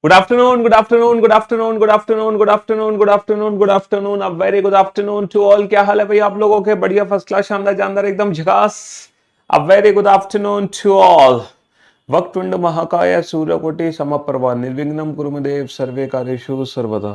Good afternoon, good afternoon, good afternoon, good afternoon, good afternoon, good afternoon, good afternoon, अब very good afternoon to all. क्या हाल है भाई आप लोगों के? बढ़िया, फर्स्ट क्लास, शानदार, जानदार, एकदम झकास। अब very good afternoon to all. वक्रतुंड महाकाय सूर्यकोटि समप्रभा निर्विघ्नं कुरु मे देव सर्वे कार्येषु सर्वदा।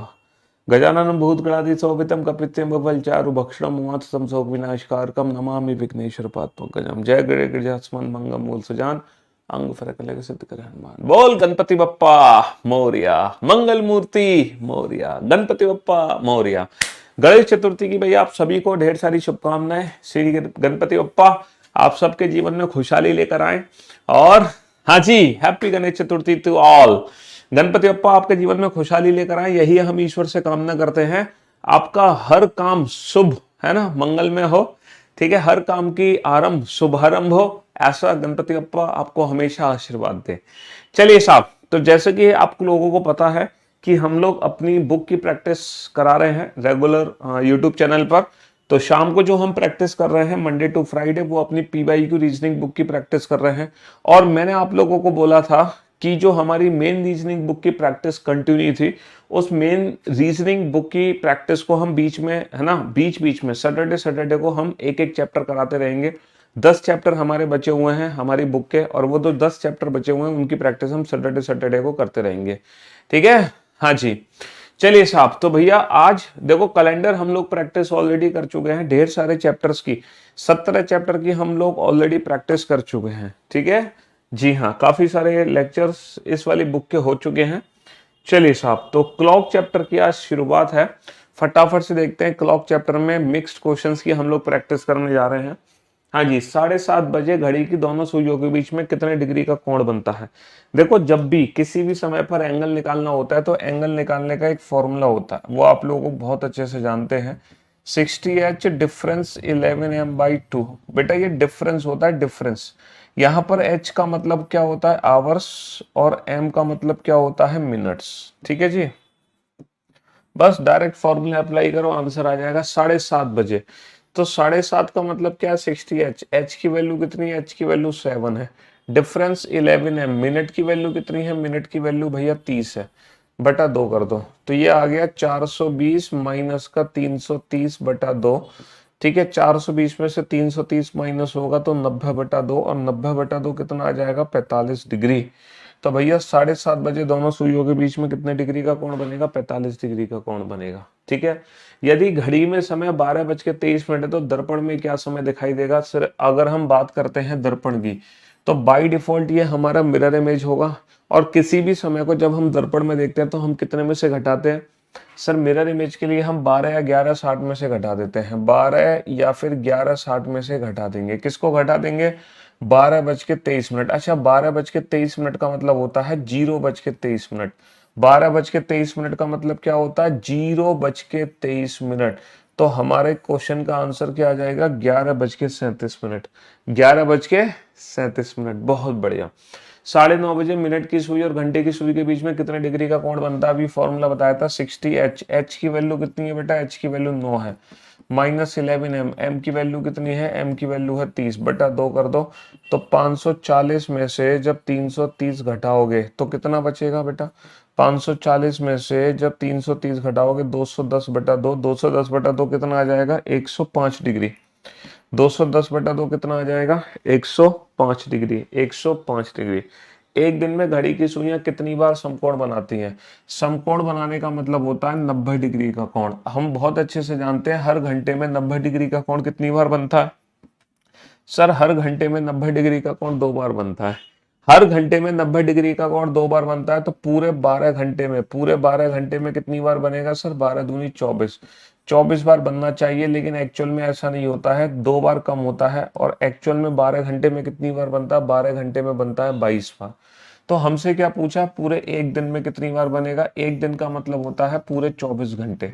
गजाननं भूतगणाधि सौवितं कपित्यं बलचारु भक्षणं मातसं शोक विनाशकारकं नमामि विघ्नेश्वर पादपंकजं। जय गणे गजास्मन् मंगल मूल सुजान अंग फरक लगे सिद्ध करे हनुमान। बोल गणपति बप्पा मोरिया, मंगल मूर्ति मोरिया, गणपति बप्पा मोरिया। गणेश चतुर्थी की भैया आप सभी को ढेर सारी शुभकामनाएं। श्री गणपति बप्पा आप सबके जीवन में खुशहाली लेकर आए। और हाँ जी, happy Ganesh Chaturthi to all. Ganpati Bappa आपके जीवन में खुशहाली लेकर आए, यही हम ईश्वर से कामना करते हैं। आपका हर काम शुभ है ना, मंगल में हो। ठीक है, हर काम की आरंभ शुभारंभ हो, ऐसा गणपति बप्पा आपको हमेशा आशीर्वाद दे। चलिए साहब, तो जैसे कि आप लोगों को पता है कि हम लोग अपनी बुक की प्रैक्टिस करा रहे हैं रेगुलर यूट्यूब चैनल पर। तो शाम को जो हम प्रैक्टिस कर रहे हैं मंडे टू फ्राइडे, वो अपनी पीवाईक्यू रीजनिंग बुक की प्रैक्टिस कर रहे हैं। और मैंने आप लोगों को बोला था कि जो हमारी मेन रीजनिंग बुक की प्रैक्टिस कंटिन्यू थी, उस मेन रीजनिंग बुक की प्रैक्टिस को हम बीच में, है ना, बीच बीच में सैटरडे को हम एक एक चैप्टर कराते रहेंगे। 10 चैप्टर हमारे बचे हुए हैं हमारी बुक के, और वो जो 10 चैप्टर बचे हुए हैं उनकी प्रैक्टिस हम सैटरडे को करते रहेंगे। ठीक है, हाँ जी। चलिए साहब, तो भैया आज देखो कैलेंडर हम लोग प्रैक्टिस ऑलरेडी कर चुके हैं ढेर सारे चैप्टर्स की। 17 चैप्टर की हम लोग ऑलरेडी प्रैक्टिस कर चुके हैं। ठीक है जी हाँ, काफी सारे लेक्चर्स इस वाली बुक के हो चुके हैं। चलिए साहब, तो क्लॉक चैप्टर की आज शुरुआत है। फटाफट से देखते हैं। क्लॉक चैप्टर में मिक्स्ड क्वेश्चंस की हम लोग प्रैक्टिस करने जा रहे हैं। हाँ जी, 7:30 बजे घड़ी की दोनों सुइयों के बीच में कितने डिग्री का कोण बनता है? देखो, जब भी किसी भी समय पर एंगल निकालना होता है तो एंगल निकालने का एक फॉर्मूला होता है, वो आप लोगों को बहुत अच्छे से जानते हैं। 60H difference 11m/2। बेटा ये डिफरेंस होता है, डिफरेंस। यहाँ पर H का मतलब क्या होता है? आवर्स, और M का मतलब क्या होता है? मिनट्स। ठीक है जी, बस डायरेक्ट फॉर्मूला अप्लाई करो, आंसर आ जाएगा 7:30 बजे। तो 7:30 का मतलब क्या है? 60H। H की वैल्यू कितनी है? H की वैल्यू 7 है। डिफरेंस 11 है। मिनट की वैल्यू कितनी है? मिनट की वैल्यू भैया 30 है। बटा 2 कर दो, तो ये आ गया 420 माइनस का 330 बटा 2। ठीक है, 420 में से 330 माइनस होगा तो 90/2, और 90/2 कितना आ जाएगा? 45 डिग्री। तो भैया 7:30 बजे दोनों सुइयों के बीच में कितने डिग्री का कोण बनेगा? 45 डिग्री का कोण बनेगा। ठीक है, यदि घड़ी में समय 12:23 है तो दर्पण में क्या समय दिखाई देगा? सर अगर हम बात करते हैं दर्पण की, तो बाय डिफॉल्ट ये हमारा मिरर इमेज होगा। और किसी भी समय को जब हम दर्पण में देखते हैं तो हम कितने में से घटाते हैं? सर मिरर इमेज के लिए हम 12 या 11:60 में से घटा देते हैं। 12 या फिर 11:60 में से घटा देंगे। किसको घटा देंगे? 12:23। अच्छा, 12:23 का मतलब होता है 0:23। 12:23 का मतलब क्या होता है? 0:23। तो हमारे क्वेश्चन का आंसर क्या आ जाएगा? 11:37। 11:37। बहुत बढ़िया। 9:30 बजे मिनट की सुई और घंटे की सुई के बीच में कितने डिग्री का कोण बनता है? अभी फॉर्मूला बताया था 60H। H की वैल्यू कितनी है बेटा? H की वैल्यू 9 है। Minus 11M। M की वैल्यू कितनी है? M की वैल्यू है 30। बटा 2 कर दो, तो 540 में से जब 330 घटाओगे तो कितना बचेगा बेटा? 540 में से जब 330 घटाओगे 210/2। 210/2 कितना आ जाएगा? 105 डिग्री। 210/2 कितना आ जाएगा? 105 डिग्री। 105 डिग्री। एक दिन में घड़ी की सुइयां कितनी बार समकोण बनाती हैं? समकोण बनाने का मतलब होता है 90 डिग्री का कोण। हम बहुत अच्छे से जानते हैं हर घंटे में 90 डिग्री का कोण कितनी बार बनता है? सर हर घंटे में 90 डिग्री का कोण 2 बार बनता है। हर घंटे में 90 डिग्री का कोण 2 बार बनता है, तो पूरे 12 घंटे में, पूरे 12 घंटे में कितनी बार बनेगा? सर 12 दूनी 24। 24 बार बनना चाहिए, लेकिन एक्चुअल में ऐसा नहीं होता है, 2 बार कम होता है। और एक्चुअल में 12 घंटे में कितनी बार बनता है? 12 घंटे में बनता है 22 बार। तो हमसे क्या पूछा? पूरे एक दिन में कितनी बार बनेगा? एक दिन का मतलब होता है पूरे 24 घंटे।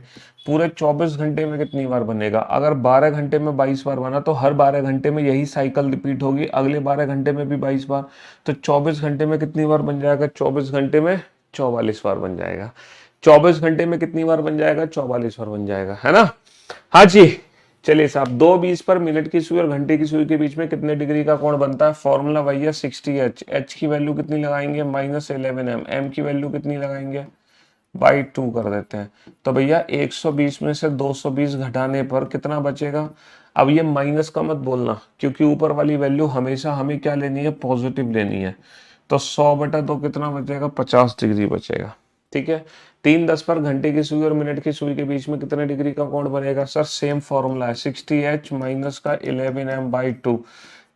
पूरे 24 घंटे में कितनी बार बनेगा? अगर 12 घंटे में 22 बार बना तो हर 12 घंटे में यही साइकिल रिपीट होगी, अगले 12 घंटे में भी 22 बार। तो 24 घंटे में कितनी बार बन जाएगा? 24 घंटे में 44 बार बन जाएगा। 24 घंटे में कितनी बार बन जाएगा? 44 बार बन जाएगा, है ना? हाँ जी, चलिए साहब, 2:20 पर मिनट की सुई और घंटे की सुई के बीच में कितने डिग्री का कोण बनता है? फॉर्मूला वही है 60H। H की वैल्यू कितनी लगाएंगे? -11m। M की वैल्यू कितनी लगाएंगे? बाई 2 कर देते हैं। तो भैया 120 में से 220 घटाने पर कितना बचेगा? अब ये माइनस का मत बोलना, क्योंकि ऊपर वाली वैल्यू हमेशा हमें क्या लेनी है? पॉजिटिव लेनी है। तो 100/2 कितना बचेगा? 50 डिग्री बचेगा। ठीक है। 3:10 पर घंटे की सुई और मिनट की सुई के बीच में कितने डिग्री का कोण बनेगा? सर सेम फॉर्मूला है 60H माइनस का 11m/2।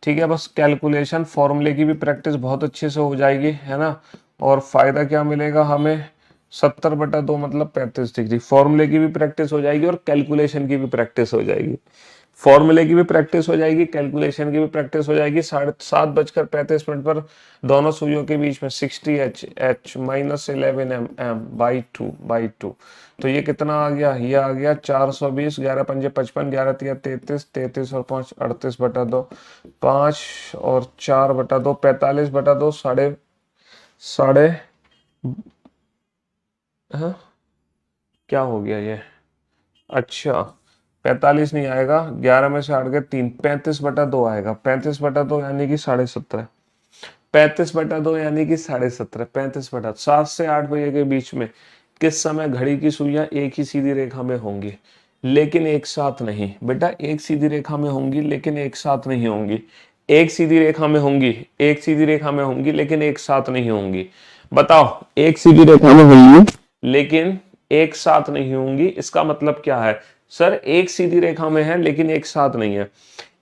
ठीक है, बस कैलकुलेशन फॉर्मूले की भी प्रैक्टिस बहुत अच्छे से हो जाएगी, है ना। और फायदा क्या मिलेगा हमें? 70/2 मतलब 35 डिग्री। फॉर्मूले की भी प्रैक्टिस हो जाएगी और कैलकुलेशन की भी प्रैक्टिस हो जाएगी। फॉर्मूले की भी प्रैक्टिस हो जाएगी, कैलकुलेशन की भी प्रैक्टिस हो जाएगी। 7:35 पर दोनों सुइयों के बीच में 60H माइनस 11m/2 तो ये कितना आ गया? ये आ गया 420। 11 पंजे 55, 11 तिया 33, 33 और 5 38/2, 5 और 4/2, 45/2, साढ़े साढ़े हाँ, क्या हो गया ये? अच्छा, 45 नहीं आएगा, 11 में से हट गए 3, 35/2 आएगा। 35/2 यानी कि 17.5। 35/2 यानी कि 17.5। 35/2 7 से 8 बजे के बीच में किस समय घड़ी की सुइयां एक ही सीधी रेखा में होंगी, लेकिन एक साथ नहीं। बेटा एक सीधी रेखा में होंगी लेकिन एक साथ नहीं होंगी। एक सीधी रेखा में होंगी, एक सीधी रेखा में होंगी लेकिन एक साथ नहीं होंगी। बताओ, एक सीधी रेखा में होंगी लेकिन एक साथ नहीं होंगी, इसका मतलब क्या है? सर एक सीधी रेखा में है लेकिन एक साथ नहीं है।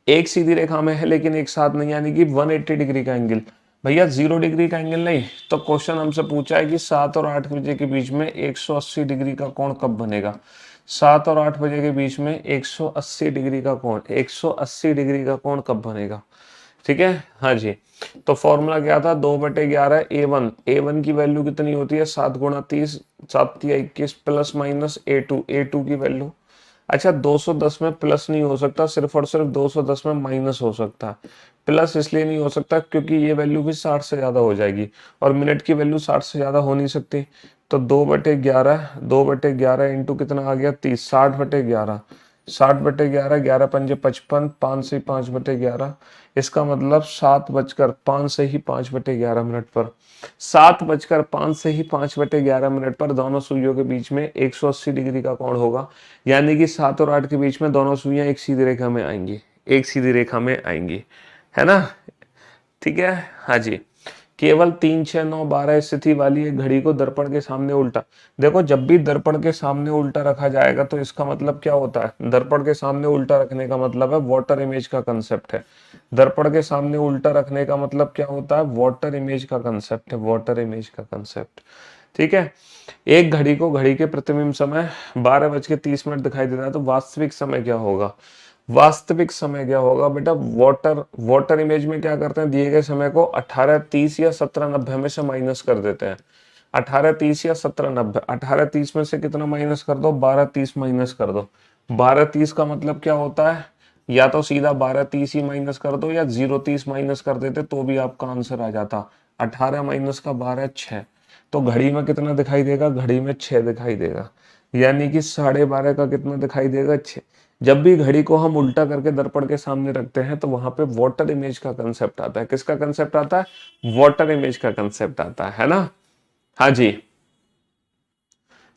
एक सीधी रेखा में है लेकिन एक साथ नहीं, यानी कि 180 डिग्री का एंगल। भैया 0 डिग्री का एंगल नहीं। तो क्वेश्चन हमसे पूछा है कि 7 और 8 बजे के बीच में 180 डिग्री का कोण कब बनेगा? 7 और 8 बजे के बीच में 180 डिग्री का कोण, 180 डिग्री का कोण कब बनेगा? ठीक है, हाँ जी। तो फॉर्मूला क्या था? 2/11 A1। A1 की वैल्यू कितनी होती है? 7 गुणा 30, 7 या 21 प्लस माइनस A2। A2 की वैल्यू, अच्छा 210 में प्लस नहीं हो सकता, सिर्फ और सिर्फ 210 में माइनस हो सकता है। प्लस इसलिए नहीं हो सकता क्योंकि ये वैल्यू भी 60 से ज्यादा हो जाएगी और मिनट की वैल्यू 60 से ज्यादा हो नहीं सकती। तो 2/11 इंटू कितना आ गया? 30। 60/11, 60/11, 11 पंजे 55, 5 से 5/11। इसका मतलब 7:05 से ही 5/11 पर 7:05 से ही 5/11 पर दोनों सुइयों के बीच में 180 डिग्री का कोण होगा। यानी कि 7 और 8 के बीच में दोनों सुइयां एक सीधी रेखा में आएंगी, एक सीधी रेखा में आएंगी, है ना। ठीक है, हाँ जी। केवल 3, 6, 9, 12 स्थिति वाली एक घड़ी को दर्पण के सामने उल्टा, देखो जब भी दर्पण के सामने उल्टा रखा जाएगा तो इसका मतलब क्या होता है? दर्पण के सामने उल्टा रखने का मतलब है वाटर इमेज का कंसेप्ट है। दर्पण के सामने उल्टा रखने का मतलब क्या होता है? वाटर इमेज का कंसेप्ट है, वाटर इमेज का कंसेप्ट। ठीक है। एक घड़ी को घड़ी के प्रतिबिंब समय 12:30 दिखाई देता है, तो वास्तविक समय क्या होगा? वास्तविक समय क्या होगा बेटा? वाटर इमेज में क्या करते हैं? दिए गए समय को 18:30 या 17:90 में से माइनस कर देते हैं। 18:30 या 17:90, 18:30 में से कितना माइनस कर दो? 12:30 माइनस कर दो। 12:30 का मतलब क्या होता है? या तो सीधा 12:30 ही माइनस कर दो या 0:30 माइनस कर देते तो भी आपका आंसर आ जाता। 18 माइनस का 12 6। तो घड़ी में कितना दिखाई देगा? घड़ी में 6 दिखाई देगा। यानी कि 12:30 का कितना दिखाई देगा? 6। जब भी घड़ी को हम उल्टा करके दर्पण के सामने रखते हैं तो वहां पे वाटर इमेज का कंसेप्ट आता है। किसका कंसेप्ट आता है? वाटर इमेज का कंसेप्ट आता है ना। हाँ जी।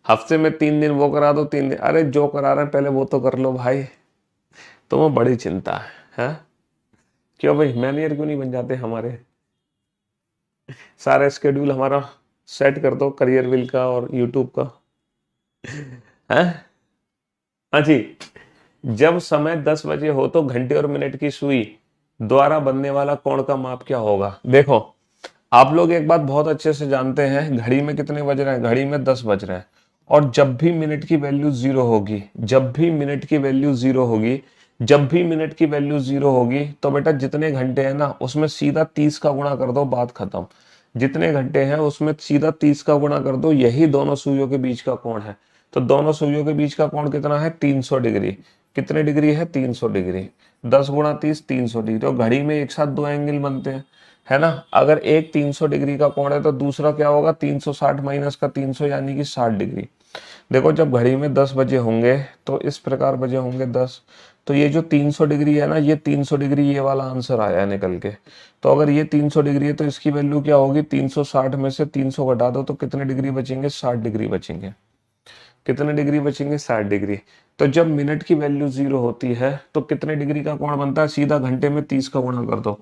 हफ्ते में 3 दिन वो करा दो, 3 दिन, अरे जो करा रहे हैं पहले वो तो कर लो भाई। तुम्हें बड़ी चिंता है? क्यों भाई, मैनेजर क्यों नहीं बन जाते हमारे? सारा स्केड्यूल हमारा सेट कर दो, करियर विल का और यूट्यूब का। है, हाँ जी। जब समय 10 बजे हो तो घंटे और मिनट की सुई द्वारा बनने वाला कोण का माप क्या होगा? देखो, आप लोग एक बात बहुत अच्छे से जानते हैं, घड़ी में कितने बज रहे हैं? घड़ी में 10 बज रहे हैं। और जब भी मिनट की वैल्यू 0 होगी, जब भी मिनट की वैल्यू 0 होगी, जब भी मिनट की वैल्यू 0 होगी, तो बेटा जितने घंटे हैं ना उसमें सीधा 30 का गुणा कर दो, बात खत्म। जितने घंटे हैं उसमें सीधा 30 का गुणा कर दो, यही दोनों सुइयों के बीच का कोण है। तो दोनों सुइयों के बीच का कोण कितना है? 300 डिग्री। कितने डिग्री है? 300 डिग्री। 10 गुणा 30, 300 डिग्री। और घड़ी में एक साथ दो एंगल बनते हैं, है ना। अगर एक 300 डिग्री का कोण है तो दूसरा क्या होगा? 360 माइनस का 300 यानी कि 60 डिग्री। देखो जब घड़ी में 10 बजे होंगे तो इस प्रकार बजे होंगे 10, तो ये जो 300 डिग्री है ना, ये 300 डिग्री ये वाला आंसर आया निकल के। तो अगर ये 300 डिग्री है तो इसकी वैल्यू क्या होगी, 360 में से 300 घटा दो तो कितने डिग्री बचेंगे, 60 डिग्री बचेंगे। कितने डिग्री बचेंगे, 60 डिग्री। तो जब मिनट की वैल्यू 0 होती है तो कितने डिग्री का कोण बनता है, सीधा घंटे में 30 का गुणा कर दो,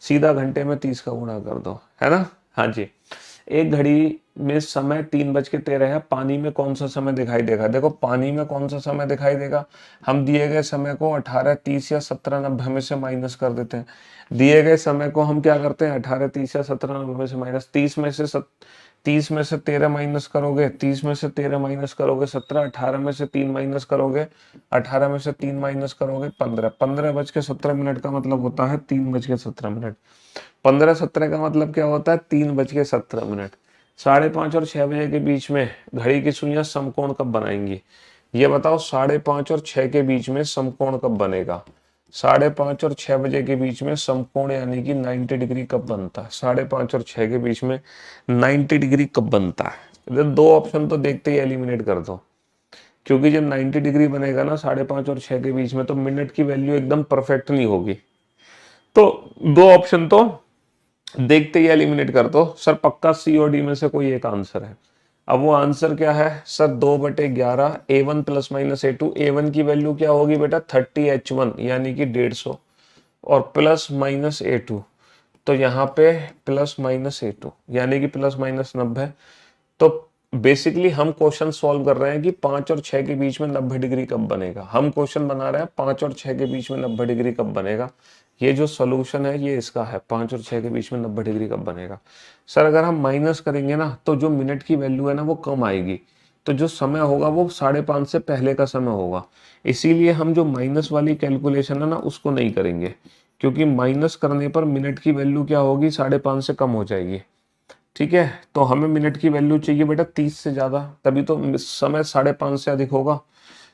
सीधा घंटे में 30 का गुणा कर दो, है ना। हाँ जी। एक घड़ी में समय 3:13 है, पानी में कौन सा समय दिखाई देगा, देखो पानी में कौन सा समय दिखाई देगा, हम दिए गए समय को 18, 30 या 17, 90 में से माइनस कर देते हैं। दिए गए समय को हम क्या करते हैं, 18, 30 या 17, 90 में से माइनस, 30 में से 13 माइनस करोगे, 30 में से 13 माइनस करोगे 17, 18 में से 3 माइनस करोगे, 18 में से 3 माइनस करोगे 15, 15:17 का मतलब होता है 3:17। 15:17 का मतलब क्या होता है, 3:17। 5:30 और 6 बजे के बीच में घड़ी की सुइयां समकोण कब बनाएंगी, ये बताओ। 5:30 और 6 के बीच में समकोण कब बनेगा, 5:30 और 6 बजे के बीच में समकोण यानी कि 90 डिग्री कब बनता है, 5:30 और 6 के बीच में 90 डिग्री कब बनता है। इधर दो ऑप्शन तो देखते ही एलिमिनेट कर दो, क्योंकि जब 90 डिग्री बनेगा ना 5:30 और 6 के बीच में, तो मिनट की वैल्यू एकदम परफेक्ट नहीं होगी। तो दो ऑप्शन तो देखते ही एलिमिनेट कर दो। सर पक्का सी और डी में से कोई एक आंसर है। अब वो आंसर क्या है sir, 2/11 A1 plus minus A2। A1 की वैल्यू क्या होगी बेटा, 30H1 यानी कि 150, और प्लस माइनस A2, तो यहाँ पे प्लस माइनस A2 यानी कि प्लस माइनस 90। तो बेसिकली हम क्वेश्चन सॉल्व कर रहे हैं कि 5 और 6 के बीच में 90 डिग्री कब बनेगा। हम क्वेश्चन बना रहे हैं 5 और 6 के बीच में 90 डिग्री कब बनेगा। ये जो सोल्यूशन है ये इसका है, 5 और 6 के बीच में 90 डिग्री कब बनेगा। सर अगर हम माइनस करेंगे ना तो जो मिनट की वैल्यू है ना वो कम आएगी, तो जो समय होगा वो 5:30 से पहले का समय होगा। इसीलिए हम जो माइनस वाली कैलकुलेशन है ना उसको नहीं करेंगे, क्योंकि माइनस करने पर मिनट की वैल्यू क्या होगी, 5:30 से कम हो जाएगी। ठीक है, तो हमें मिनट की वैल्यू चाहिए बेटा 30 से ज्यादा, तभी तो समय 5:30 से अधिक होगा।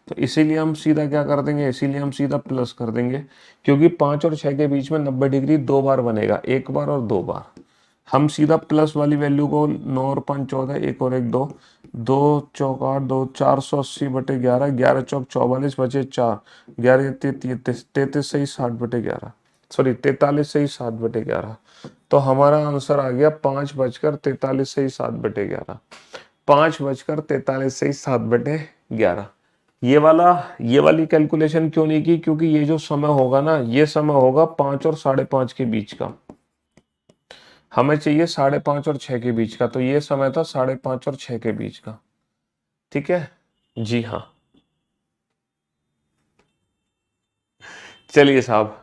तो इसीलिए हम सीधा क्या कर देंगे, इसीलिए हम सीधा प्लस कर देंगे, क्योंकि 5 और 6 के बीच में 90 डिग्री 2 बार बनेगा, 1 बार और 2 बार। हम सीधा प्लस वाली वैल्यू को 9 और 5 14, 1 और 1 2, 2 चौक 8, 2 480/11, 11 चौक 44 बचे 4, 11 33 सही 60/11, सॉरी 43 सही 60/11। तो हमारा आंसर आ गया 5:43 सही 7/11, 5:43 सही 7/11। ये वाली कैलकुलेशन क्यों नहीं की, क्योंकि ये जो समय होगा ना ये समय होगा 5 और 5:30 के बीच का, हमें चाहिए 5:30 और 6 के बीच का, तो ये समय था 5:30 और 6 के बीच का। ठीक है जी हाँ। चलिए साहब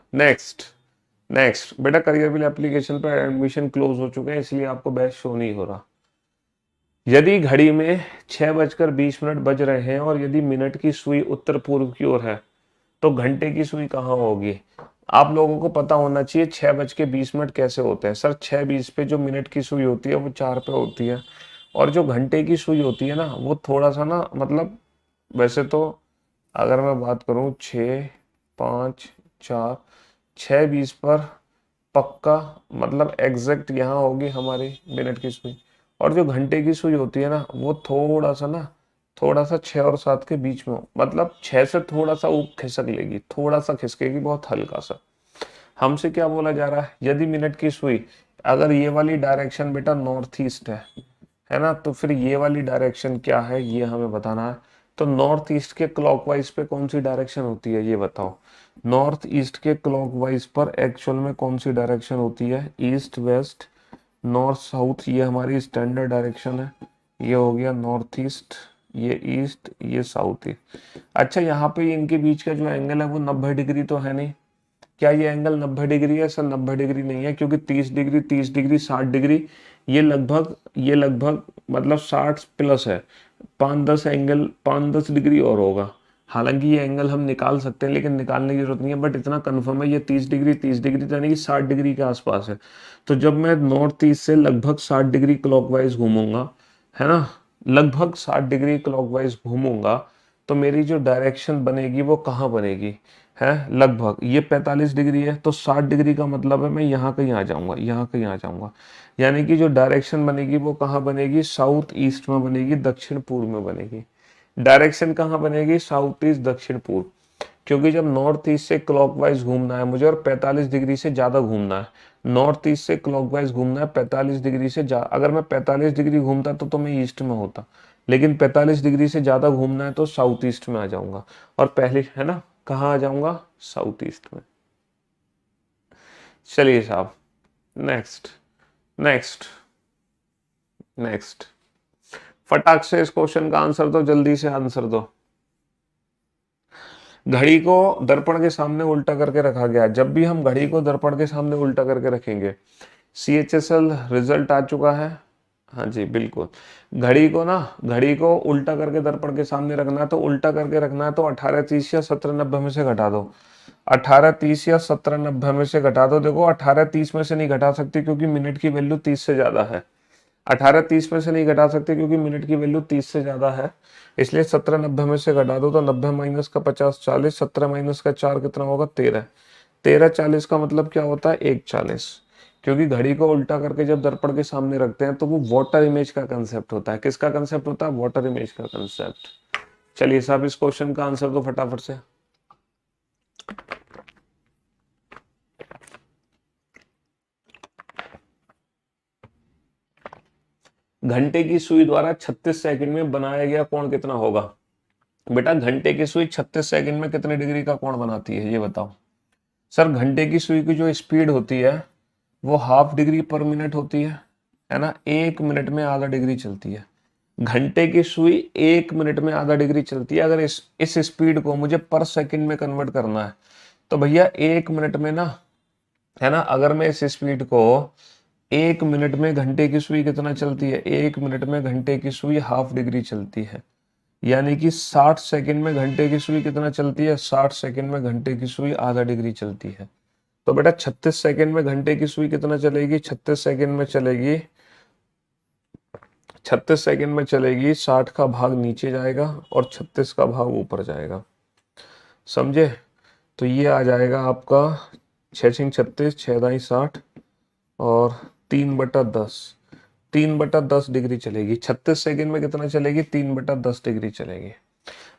नेक्स्ट। बेटा करियर बिल एप्लीकेशन पर एडमिशन क्लोज हो चुके हैं, इसलिए आपको बैच शो नहीं हो रहा। यदि घड़ी में 6:20 बज रहे हैं और यदि मिनट की सुई उत्तर पूर्व की ओर है तो घंटे की सुई कहाँ होगी। आप लोगों को पता होना चाहिए 6:20 कैसे होते हैं। सर 6:20 पे जो मिनट की सुई होती है वो 4 पे होती है, और जो घंटे की सुई होती है ना वो थोड़ा सा ना, मतलब वैसे तो अगर मैं बात करूं 6:05 4, 6:20 पर पक्का मतलब एग्जैक्ट यहाँ होगी हमारी मिनट की सुई, और जो घंटे की सुई होती है ना वो थोड़ा सा 6 और 7 के बीच में हो, मतलब 6 से थोड़ा सा ऊप खिसक लेगी, थोड़ा सा खिसकेगी, बहुत हल्का सा। हमसे क्या बोला जा रहा है, यदि मिनट की सुई अगर ये वाली डायरेक्शन बेटा नॉर्थ ईस्ट है ना, तो फिर ये वाली डायरेक्शन क्या है ये हमें बताना है। तो नॉर्थ ईस्ट के क्लॉकवाइज पे कौन सी डायरेक्शन होती है ये बताओ। नॉर्थ ईस्ट के क्लॉकवाइज पर एक्चुअल में कौन सी डायरेक्शन होती है, ईस्ट वेस्ट नॉर्थ साउथ, ये हमारी स्टैंडर्ड डायरेक्शन है। ये हो गया नॉर्थ ईस्ट, ये ईस्ट, ये साउथ ईस्ट। अच्छा यहाँ पे इनके बीच का जो एंगल है वो 90 डिग्री तो है नहीं। क्या ये एंगल 90 डिग्री है सर, 90 डिग्री नहीं है, क्योंकि 30 डिग्री 60 डिग्री, ये लगभग मतलब 60 प्लस है। 5-10 डिग्री और होगा। हालांकि ये एंगल हम निकाल सकते हैं लेकिन निकालने की जरूरत नहीं है, बट इतना कंफर्म है ये 30 डिग्री तो यानी कि 60 डिग्री के आसपास है। तो जब मैं नॉर्थ ईस्ट से लगभग 60 डिग्री क्लॉकवाइज घूमूंगा, है ना, लगभग 60 डिग्री क्लॉकवाइज घूमूंगा, तो मेरी जो डायरेक्शन बनेगी वो कहाँ बनेगी, है लगभग ये 45 डिग्री है, तो 60 डिग्री का मतलब है मैं यहाँ कहीं आ जाऊंगा, यहाँ कहीं आ जाऊंगा। यानी कि जो डायरेक्शन बनेगी वो कहाँ बनेगी, साउथ ईस्ट में बनेगी, दक्षिण पूर्व में बनेगी। डायरेक्शन कहाँ बनेगी, साउथ ईस्ट दक्षिण पूर्व। क्योंकि जब नॉर्थ ईस्ट से क्लॉकवाइज घूमना है मुझे और 45 डिग्री से ज़्यादा घूमना है, नॉर्थ ईस्ट से क्लॉकवाइज घूमना है 45 डिग्री से अगर मैं 45 डिग्री घूमता तो मैं ईस्ट में होता, लेकिन 45 डिग्री से ज़्यादा घूमना है तो साउथ ईस्ट में आ जाऊंगा, और पहले है ना कहाँ आ जाऊंगा, साउथ ईस्ट में। चलिए साहब, नेक्स्ट नेक्स्ट नेक्स्ट, फटाक से इस क्वेश्चन का आंसर दो, जल्दी से आंसर दो। घड़ी को दर्पण के सामने उल्टा करके रखा गया, जब भी हम घड़ी को दर्पण के सामने उल्टा करके रखेंगे, CHSL रिजल्ट आ चुका है, हाँ जी बिल्कुल। घड़ी को उल्टा करके दर्पण के सामने रखना है, तो उल्टा करके रखना है तो 18:30 या 17:90 में से घटा दो, 18:30 या 17:90 में से घटा दो। देखो 18:30 में से नहीं घटा सकती क्योंकि मिनट की वैल्यू 30 से ज्यादा है, 18:30 में से नहीं घटा सकते क्योंकि मिनट की वैल्यू 30 से ज्यादा है, इसलिए 17:90 में से घटा दो तो 90 माइनस का 50 40, 17 माइनस का 4 कितना होगा 13, 13 40 का मतलब क्या होता है 1:40, क्योंकि घड़ी को उल्टा करके जब दर्पण के सामने रखते हैं तो वो वाटर इमेज का कंसेप्ट होता है। किसका कंसेप्ट होता है, वाटर इमेज का कंसेप्ट। चलिए साहब इस क्वेश्चन का आंसर दो फटाफट से। घंटे की सुई द्वारा 36 सेकंड में बनाया गया कोण कितना होगा। बेटा घंटे की सुई 36 सेकंड में कितने डिग्री का कोण बनाती है ये बताओ। सर घंटे की सुई की जो स्पीड होती है वो ½ डिग्री पर मिनट होती है ना, 1 मिनट में आधा डिग्री चलती है। घंटे की सुई 1 मिनट में आधा डिग्री चलती है। अगर इस स्पीड को मुझे पर सेकंड में कन्वर्ट करना है तो भैया 1 मिनट में ना, है ना, अगर मैं इस स्पीड को 1 मिनट में घंटे की सुई कितना चलती है, 1 मिनट में घंटे की सुई ½ डिग्री चलती है, यानी कि 60 सेकंड में घंटे की सुई कितना चलती है, 60 सेकंड में घंटे की सुई आधा डिग्री चलती है। तो बेटा 36 सेकंड में घंटे की सुई कितना चलेगी, 36 सेकंड में चलेगी, 36 सेकंड में चलेगी 60 का भाग नीचे जाएगा और 36 का भाग ऊपर जाएगा, समझे। तो ये आ जाएगा आपका 6 36 6 दाई 60 और 3/10, 3/10 डिग्री चलेगी। 36 सेकंड में कितना चलेगी, 3/10 डिग्री चलेगी।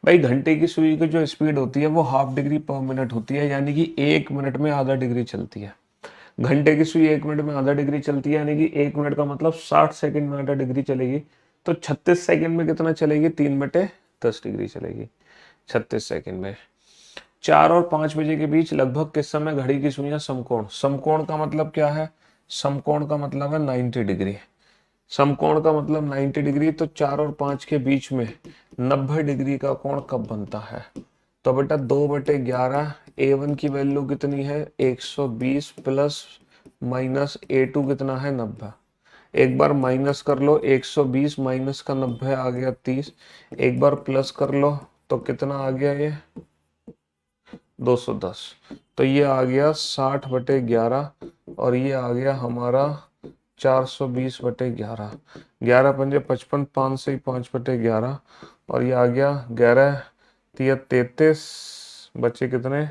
भाई घंटे की सुई की जो स्पीड होती है वो ½ डिग्री पर मिनट होती है, यानी कि 1 मिनट में आधा डिग्री चलती है। घंटे की सुई 1 मिनट में आधा डिग्री चलती है, यानी कि 1 मिनट का मतलब 60 सेकंड में आधा डिग्री चलेगी। तो 36 सेकंड में कितना चलेगी, 3/10 डिग्री चलेगी 36 सेकंड में। 4 और 5 बजे के बीच लगभग किस समय घड़ी की सुइयां समकोण, समकोण का मतलब क्या है, समकोण का मतलब है 90 डिग्री, समकोण का मतलब 90 डिग्री। तो 4 और 5 के बीच में 90 डिग्री का कोण कब बनता है। तो बेटा 2/11, A1 की वैल्यू कितनी है 120 प्लस माइनस A2 कितना है 90, एक बार माइनस कर लो, 120 माइनस का 90 आ गया 30, एक बार प्लस कर लो तो कितना आ गया ये 210, तो ये आ गया 60/11 और ये आ गया हमारा 420/11, 11 पंजे 55, 5 से 5/11 और ये आ गया 11 3 33, बचे कितने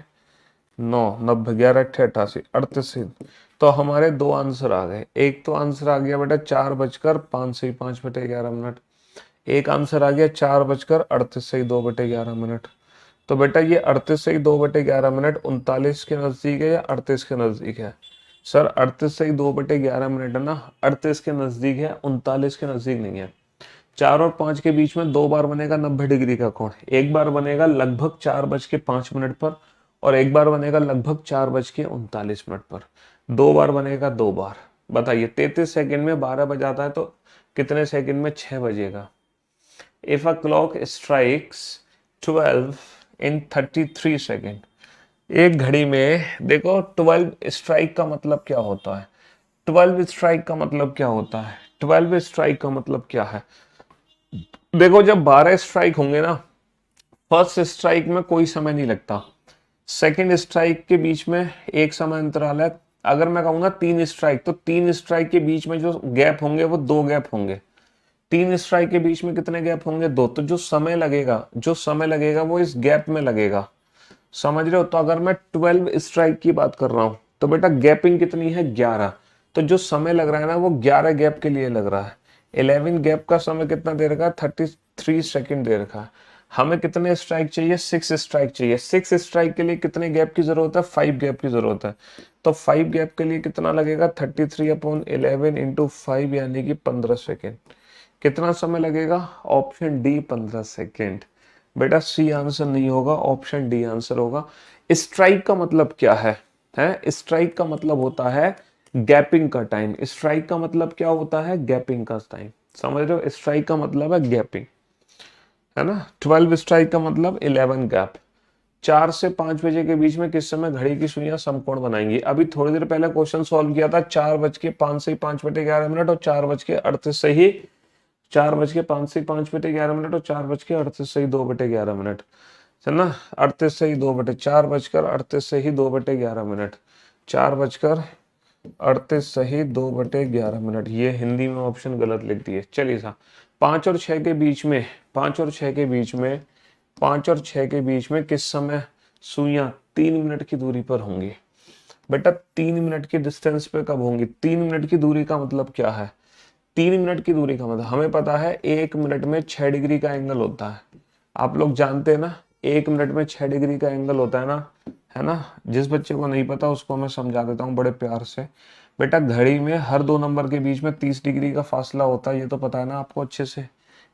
9 90 11 88 38। तो हमारे दो आंसर आ गए, एक तो आंसर आ गया बेटा 4:05 से 5/11 मिनट, एक आंसर आ गया 4:38 से 2/11 मिनट। तो बेटा ये 38 से 2/11 मिनट 39 के नजदीक है या 38 के नजदीक है। सर 38 से 2/11 मिनट है ना, 38 के नजदीक है, 39 के नजदीक नहीं है। 4 और 5 के बीच में 2 बार बनेगा 90 डिग्री का कोण, एक बार बनेगा लगभग 4:05 पर और एक बार बनेगा लगभग 4:39 पर, 2 बार बनेगा 2 बार। बताइए 33 सेकंड में 12 बजाता है तो कितने सेकंड में 6 बजेगा। If a clock strikes 12 in 33 second, एक घड़ी में देखो 12 स्ट्राइक का मतलब क्या होता है, 12 स्ट्राइक का मतलब क्या होता है, 12 स्ट्राइक का मतलब क्या है। देखो जब 12 स्ट्राइक होंगे ना, फर्स्ट स्ट्राइक में कोई समय नहीं लगता, सेकंड स्ट्राइक के बीच में एक समय अंतराल है। अगर मैं कहूंगा 3 स्ट्राइक तो 3 स्ट्राइक के बीच में जो गैप होंगे वो 2 गैप होंगे, 3 स्ट्राइक के बीच में कितने गैप होंगे 2। तो जो समय लगेगा वो इस गैप में लगेगा, समझ रहे हो। तो अगर मैं 12 स्ट्राइक की बात कर रहा हूं तो बेटा गैपिंग कितनी है 11, तो जो समय लग रहा है ना वो 11 गैप के लिए लग रहा है। 11 गैप का समय कितना दे रखा है 33 सेकंड दे रखा है। हमें कितने स्ट्राइक चाहिए, 6 स्ट्राइक चाहिए। 6 स्ट्राइक के लिए कितने गैप की जरूरत है, 5 गैप की जरूरत है। तो 5 गैप के लिए कितना लगेगा, 33/11 इंटू 5 यानी कि 15 सेकेंड। कितना समय लगेगा, ऑप्शन डी 15 सेकेंड। बेटा सी आंसर नहीं होगा, ऑप्शन डी आंसर होगा। स्ट्राइक का मतलब क्या है स्ट्राइक का मतलब होता है गैपिंग का टाइम। स्ट्राइक का मतलब क्या होता है, गैपिंग का टाइम। समझ रहे हो, स्ट्राइक का मतलब है गैपिंग, है ना। 12 स्ट्राइक का मतलब 11 गैप। 4 से 5 बजे के बीच में किस समय घड़ी की सुइयां समकोण बनाएंगी। अभी थोड़ी देर पहले क्वेश्चन सॉल्व किया था, 4:05 से 5:11 और 4:38 से ही 4:05 से 5:11 और 4:38 से ही 2:11। है ना, 38 से ही 4:38 से ही 2:11, 4:38 से ही 2:11। ये हिंदी में ऑप्शन गलत लिख दिए। चलिए सा 5 और 6 के बीच में 5 और 6 के बीच में 5 और 6 के बीच में किस समय सुइयां 3 मिनट की दूरी पर होंगी। बेटा 3 मिनट की डिस्टेंस पे कब होंगी। 3 मिनट की दूरी का मतलब क्या है, 3 मिनट की दूरी का मतलब हमें पता है 1 मिनट में 6 डिग्री का एंगल होता है। आप लोग जानते हैं ना, 1 मिनट में 6 डिग्री का एंगल होता है ना। जिस बच्चे को नहीं पता उसको मैं समझा देता हूँ बड़े प्यार से। बेटा घड़ी में हर 2 नंबर के बीच में 30 डिग्री का फासला होता है, ये तो पता है ना आपको अच्छे से।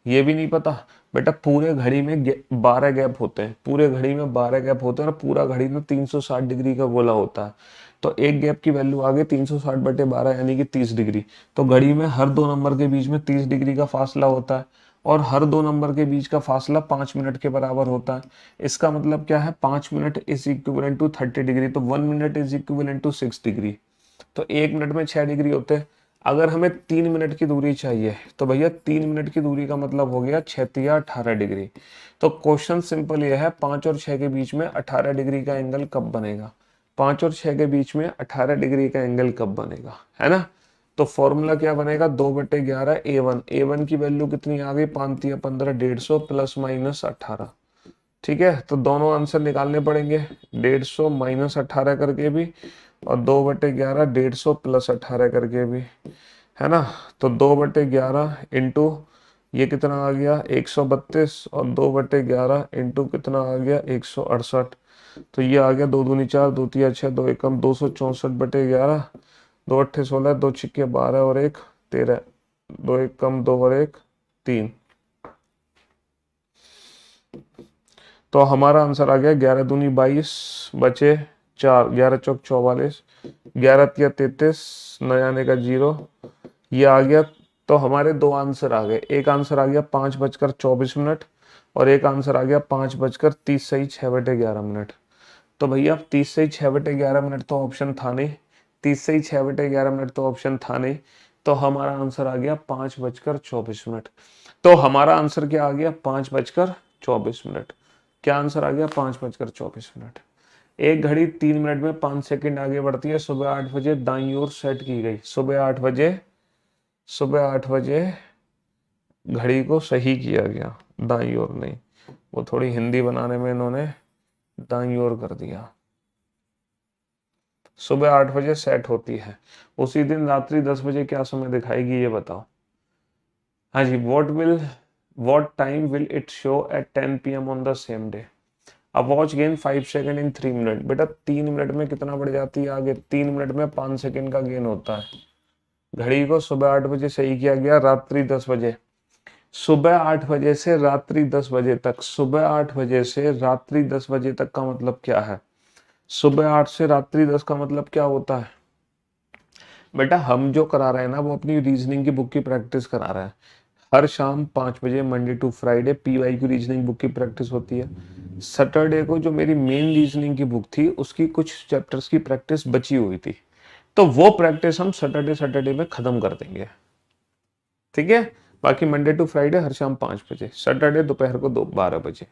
ये भी नहीं पता, बेटा पूरे घड़ी में 12 गैप होते हैं, पूरे घड़ी में 12 गैप होते हैं और पूरा घड़ी में 360 डिग्री का गोला होता है। तो एक गैप की वैल्यू आ गई 360/12 यानी कि 30 डिग्री। तो घड़ी में हर 2 नंबर के बीच में 30 डिग्री का फासला होता है और हर 2 नंबर के बीच का फासला 5 मिनट के बराबर होता है। इसका मतलब क्या है, 5 minute is equivalent to 30 degree, तो 1 minute is equivalent to 6 degree. तो 1 मिनट में 6 डिग्री होते हैं। अगर हमें 3 मिनट की दूरी चाहिए तो भैया 3 मिनट की दूरी का मतलब हो गया 6 18 डिग्री। तो क्वेश्चन सिंपल ये है, 5 और 6 के बीच में 18 डिग्री का एंगल कब बनेगा। 5 और 6 के बीच में 18 डिग्री का एंगल कब बनेगा, है ना। तो फॉर्मूला क्या बनेगा, 2/11 A1 की वैल्यू कितनी आ गई, 5 या 15 150 प्लस माइनस 18। ठीक है, तो दोनों आंसर निकालने पड़ेंगे, 150 माइनस 18 करके भी और 2/11 150 प्लस 18 करके भी, है ना। तो 2/11 इंटू ये कितना आ गया 132 और 2/11 इंटू कितना आ गया 168। तो ये आ गया 2 दूनी 4, 2 तिया 6, 2 एकम 264/11, 2 अट्ठे 16, 2 छिक्के 12 और 1 13, 2 एकम 2 और 1 3। तो हमारा आंसर आ गया 11 दूनी 22 बचे 4, 11 चौक 44, 11 तिया 33, न आने का 0, ये आ गया। तो हमारे 2 आंसर आ गए, एक आंसर आ गया 5:24 और एक आंसर आ गया 5:30 सही 6/11। तो भैया 30 से 6/11 तो ऑप्शन था नहीं, 30 से 6/11 तो ऑप्शन था नहीं। तो हमारा आंसर आ गया 5:24। तो हमारा आंसर क्या आ गया, 5:24। क्या आंसर आ गया, 5:24। एक घड़ी 3 मिनट में 5 सेकंड आगे बढ़ती है। सुबह 8 बजे दाईं ओर सेट की गई। सुबह 8 बजे घड़ी को सही किया गया, दाईं ओर नहीं, वो थोड़ी हिंदी बनाने में इन्होंने दाईं ओर कर दिया। सुबह 8 बजे सेट होती है, उसी दिन रात्रि 10 बजे क्या समय दिखाएगी ये बताओ। हाँ जी, what time will it show at 10 PM on the same day? A watch gain 5 second in 3 minute. बेटा 3 मिनट में कितना बढ़ जाती है आगे, 3 मिनट में 5 सेकंड का गेन होता है। घड़ी को सुबह 8 बजे सही किया गया, रात्रि 10 बजे, सुबह 8 बजे से रात्रि 10 बजे तक, सुबह 8 बजे से रात्रि 10 बजे तक का मतलब क्या है, सुबह 8 से रात्रि 10 का मतलब क्या होता है। बेटा हम जो करा रहे हैं ना वो अपनी रीजनिंग की बुक की प्रैक्टिस करा रहे हैं। हर शाम 5 बजे मंडे टू फ्राइडे पीवाई की रीजनिंग बुक की प्रैक्टिस होती है। सैटरडे को जो मेरी मेन रीजनिंग की बुक थी उसकी कुछ चैप्टर्स की प्रैक्टिस बची हुई थी, तो वो प्रैक्टिस हम सैटरडे में खत्म कर देंगे। ठीक है, बाकी मंडे टू फ्राइडे हर शाम 5 बजे, सैटरडे दोपहर को 12 बजे।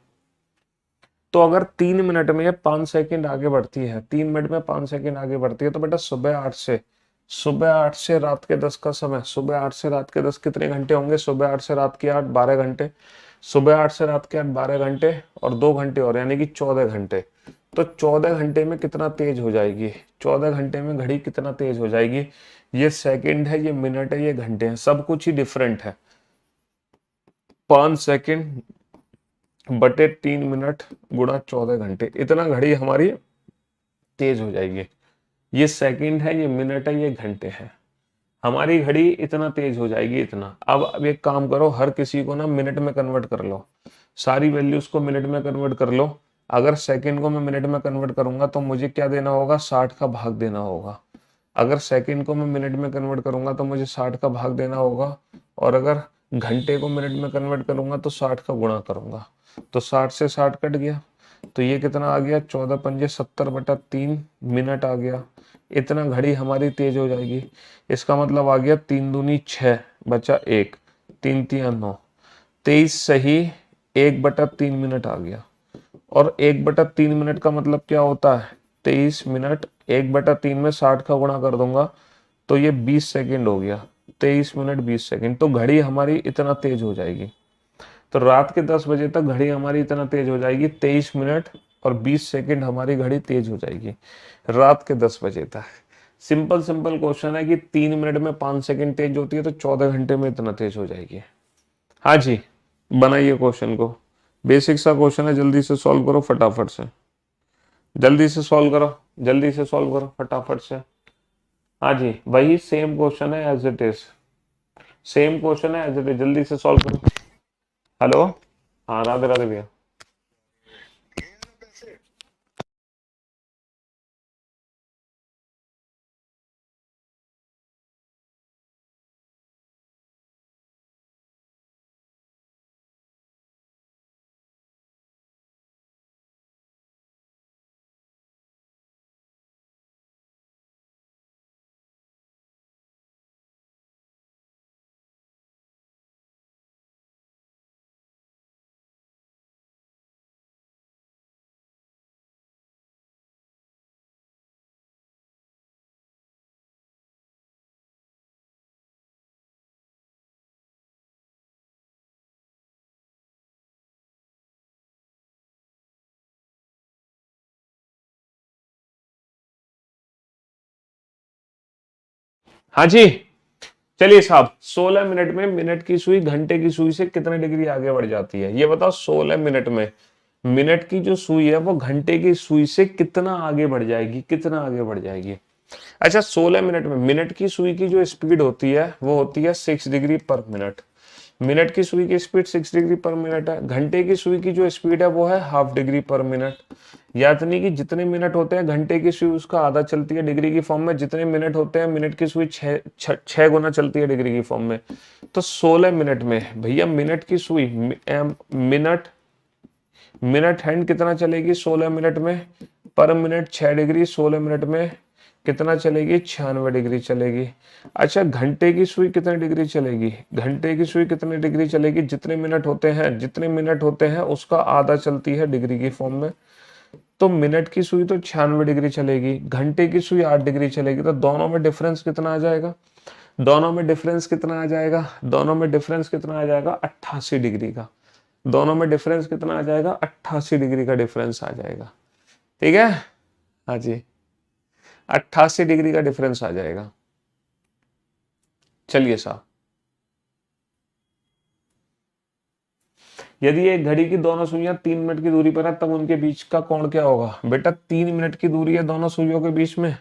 तो अगर 3 मिनट में 5 सेकंड आगे बढ़ती है, 3 मिनट में 5 सेकंड आगे बढ़ती है, तो बेटा सुबह 8 से रात के 10 का समय, सुबह 8 से रात के 10 कितने घंटे होंगे, सुबह 8 से रात के 8 12 घंटे, सुबह 8 से रात के 8 12 घंटे और 2 घंटे और यानी कि 14 घंटे। तो 14 घंटे में कितना तेज हो जाएगी, 14 घंटे में घड़ी कितना तेज हो जाएगी। ये सेकंड है, ये मिनट है, ये घंटे हैं, सब कुछ ही डिफरेंट है। 5 सेकंड बटे 3 मिनट गुणा 14 घंटे, इतना घड़ी हमारी तेज हो जाएगी। ये सेकंड है, ये मिनट है, ये घंटे है, हमारी घड़ी इतना तेज हो जाएगी इतना। अब एक काम करो, हर किसी को ना मिनट में कन्वर्ट कर लो, सारी वैल्यूज को मिनट में कन्वर्ट कर लो। अगर सेकंड को मैं मिनट में कन्वर्ट करूंगा तो मुझे क्या देना होगा, 60 का भाग देना होगा। अगर सेकंड को मैं मिनट में कन्वर्ट करूंगा तो मुझे 60 का भाग देना होगा। और अगर घंटे को मिनट में कन्वर्ट करूंगा तो 60 का गुणा करूंगा। तो 60 से 60 कट गया, तो ये कितना आ गया, 14 पंजे 70/3 मिनट आ गया। इतना घड़ी हमारी तेज हो जाएगी। इसका मतलब आ गया 3 दूनी 6 बचा 1, 3 तिया 9, 23 सही 1/3 मिनट आ गया। और 1/3 मिनट का मतलब क्या होता है, 23 मिनट 1/3 में 60 का गुणा कर दूंगा तो ये 20 सेकंड हो गया, 23 मिनट 20 सेकंड। तो घड़ी हमारी इतना तेज हो जाएगी। तो रात के 10 बजे तक घड़ी हमारी इतना तेज हो जाएगी, 23 मिनट और 20 सेकंड हमारी घड़ी तेज हो जाएगी रात के 10 बजे तक। सिंपल सिंपल क्वेश्चन है कि 3 मिनट में 5 सेकंड तेज होती है तो 14 घंटे में इतना तेज हो जाएगी। हाँ जी, बनाइए क्वेश्चन को, बेसिक सा क्वेश्चन है, जल्दी से सॉल्व करो फटाफट से, जल्दी से सॉल्व करो, जल्दी से सॉल्व करो फटाफट से। हाँ जी, वही सेम क्वेश्चन है as it is, same question है एज इट इज, जल्दी से सॉल्व करो। हेलो, हाँ राधे राधे भैया। हाँ जी, चलिए साहब, 16 मिनट में मिनट की सुई घंटे की सुई से कितने डिग्री आगे बढ़ जाती है, ये बताओ। 16 मिनट में मिनट की जो सुई है वो घंटे की सुई से कितना आगे बढ़ जाएगी, कितना आगे बढ़ जाएगी। अच्छा, 16 मिनट में मिनट की सुई की जो स्पीड होती है वो होती है 6 डिग्री पर मिनट। मिनट की सुई की स्पीड 6 डिग्री पर मिनट है। घंटे की सुई की जो स्पीड है वो है हाफ डिग्री पर मिनट। यानी कि जितने मिनट होते हैं घंटे की सुई उसका आधा चलती है डिग्री की फॉर्म में, जितने मिनट होते हैं मिनट की सुई छह गुना चलती है डिग्री की फॉर्म में। तो 16 मिनट में भैया मिनट की सुई मिनट मिनट हैंड कितना चलेगी 16 मिनट में, पर मिनट 6 डिग्री, 16 मिनट में कितना चलेगी, 96 डिग्री चलेगी। अच्छा, घंटे की सुई कितने डिग्री चलेगी, घंटे की सुई कितने डिग्री चलेगी, जितने मिनट होते हैं, जितने मिनट होते हैं उसका आधा चलती है डिग्री की फॉर्म में। तो मिनट की सुई तो 96 डिग्री चलेगी, घंटे की सुई 8 डिग्री चलेगी। तो दोनों में डिफरेंस कितना आ जाएगा, दोनों में डिफरेंस कितना आ जाएगा, दोनों में डिफरेंस कितना आ जाएगा, 88 डिग्री का। दोनों में डिफरेंस कितना आ जाएगा, 88 डिग्री का डिफरेंस आ जाएगा। ठीक है, हाँ जी, 88 डिग्री का डिफरेंस आ जाएगा। चलिए साहब, यदि एक घड़ी की दोनों सुइयां 3 मिनट की दूरी पर है तब उनके बीच का कोण क्या होगा। बेटा 3 मिनट की दूरी है दोनों सुइयों के बीच में,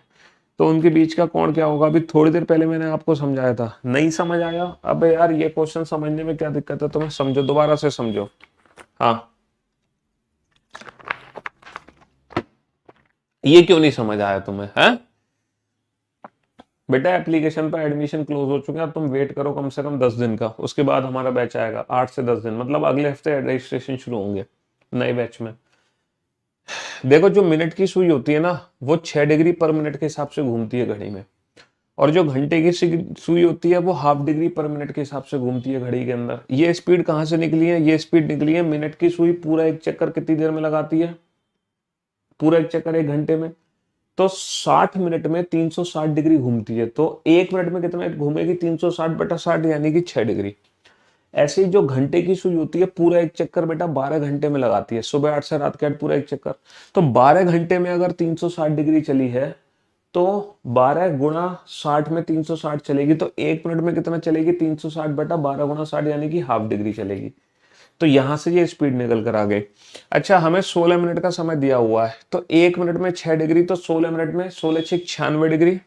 तो उनके बीच का कोण क्या होगा। अभी थोड़ी देर पहले मैंने आपको समझाया था, नहीं समझ आया। अबे यार ये क्वेश्चन समझने में क्या दिक्कत है तुम्हें, समझो, दोबारा से समझो। हाँ, ये क्यों नहीं समझ आया तुम्हें, है बेटा। एप्लीकेशन पर एडमिशन क्लोज हो चुके हैं, तुम वेट करो कम से कम 10 दिन का, उसके बाद हमारा बैच आएगा। 8 से 10 दिन मतलब अगले हफ्ते रजिस्ट्रेशन शुरू होंगे नए बैच में। देखो, जो मिनट की सुई होती है ना वो 6 डिग्री पर मिनट के हिसाब से घूमती है घड़ी में, और जो घंटे की सुई होती है वो हाफ डिग्री पर मिनट के हिसाब से घूमती है घड़ी के अंदर। ये स्पीड कहाँ से निकली है, ये स्पीड निकली है, मिनट की सुई पूरा एक चक्कर कितनी देर में लगाती है, पूरा एक चक्कर 1 घंटे में। तो 60 मिनट में 360 डिग्री घूमती है, तो 1 मिनट में कितना घूमेगी, 360/60 यानी कि 6 डिग्री। ऐसे ही जो घंटे की सुई होती है पूरा एक चक्कर बेटा 12 घंटे में लगाती है, सुबह 8 से रात के 8 पूरा एक चक्कर। तो 12 घंटे में अगर 360 डिग्री चली है तो 12 गुणा 60 में 360 चलेगी, तो 1 मिनट में कितना चलेगी, 360/12 गुणा 60 यानी कि हाफ डिग्री चलेगी। तो यहां से ये स्पीड निकल कर आ गई। अच्छा, हमें 16 मिनट का समय दिया हुआ है, तो 1 मिनट में 6 डिग्री, तो 16 मिनट में 16 6 96 डिग्री।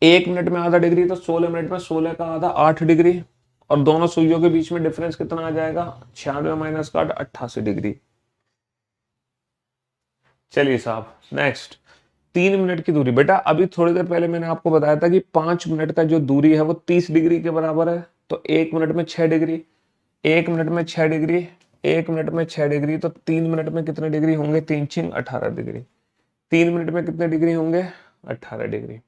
1 मिनट में आधा डिग्री, तो 16 मिनट में 16 का आधा 8 डिग्री। और दोनों सुइयों के बीच में डिफरेंस कितना आ जाएगा, 96 माइनस का 88 डिग्री। चलिए साहब नेक्स्ट, 3 मिनट की दूरी। बेटा अभी थोड़ी देर पहले मैंने आपको बताया था कि 5 मिनट का जो दूरी है वो 30 डिग्री के बराबर है। तो 1 मिनट में 6 डिग्री, 1 मिनट में 6 डिग्री, 1 मिनट में 6 डिग्री, तो 3 मिनट में कितने डिग्री होंगे, 3 छिंग 18 डिग्री। 3 मिनट में कितने डिग्री होंगे, 18 डिग्री।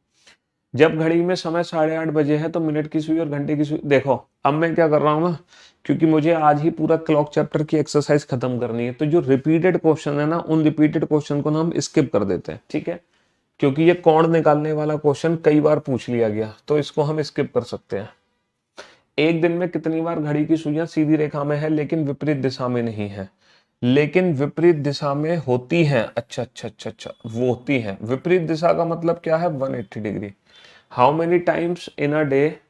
जब घड़ी में समय 8:30 बजे है तो मिनट की सुई और घंटे की सुई, देखो अब मैं क्या कर रहा हूँ ना, क्योंकि मुझे आज ही पूरा क्लॉक चैप्टर की एक्सरसाइज खत्म करनी है, तो जो रिपीटेड क्वेश्चन है ना, उन रिपीटेड क्वेश्चन को ना हम स्किप कर देते हैं, ठीक है, क्योंकि ये कोण निकालने वाला क्वेश्चन कई बार पूछ लिया गया, तो इसको हम स्किप कर सकते हैं। एक दिन में कितनी बार घड़ी की सुइयां सीधी रेखा में है लेकिन विपरीत दिशा में नहीं है, लेकिन विपरीत दिशा में होती हैं। अच्छा अच्छा अच्छा अच्छा, वो होती हैं। विपरीत दिशा का मतलब क्या है, 180 degree. How many times in a day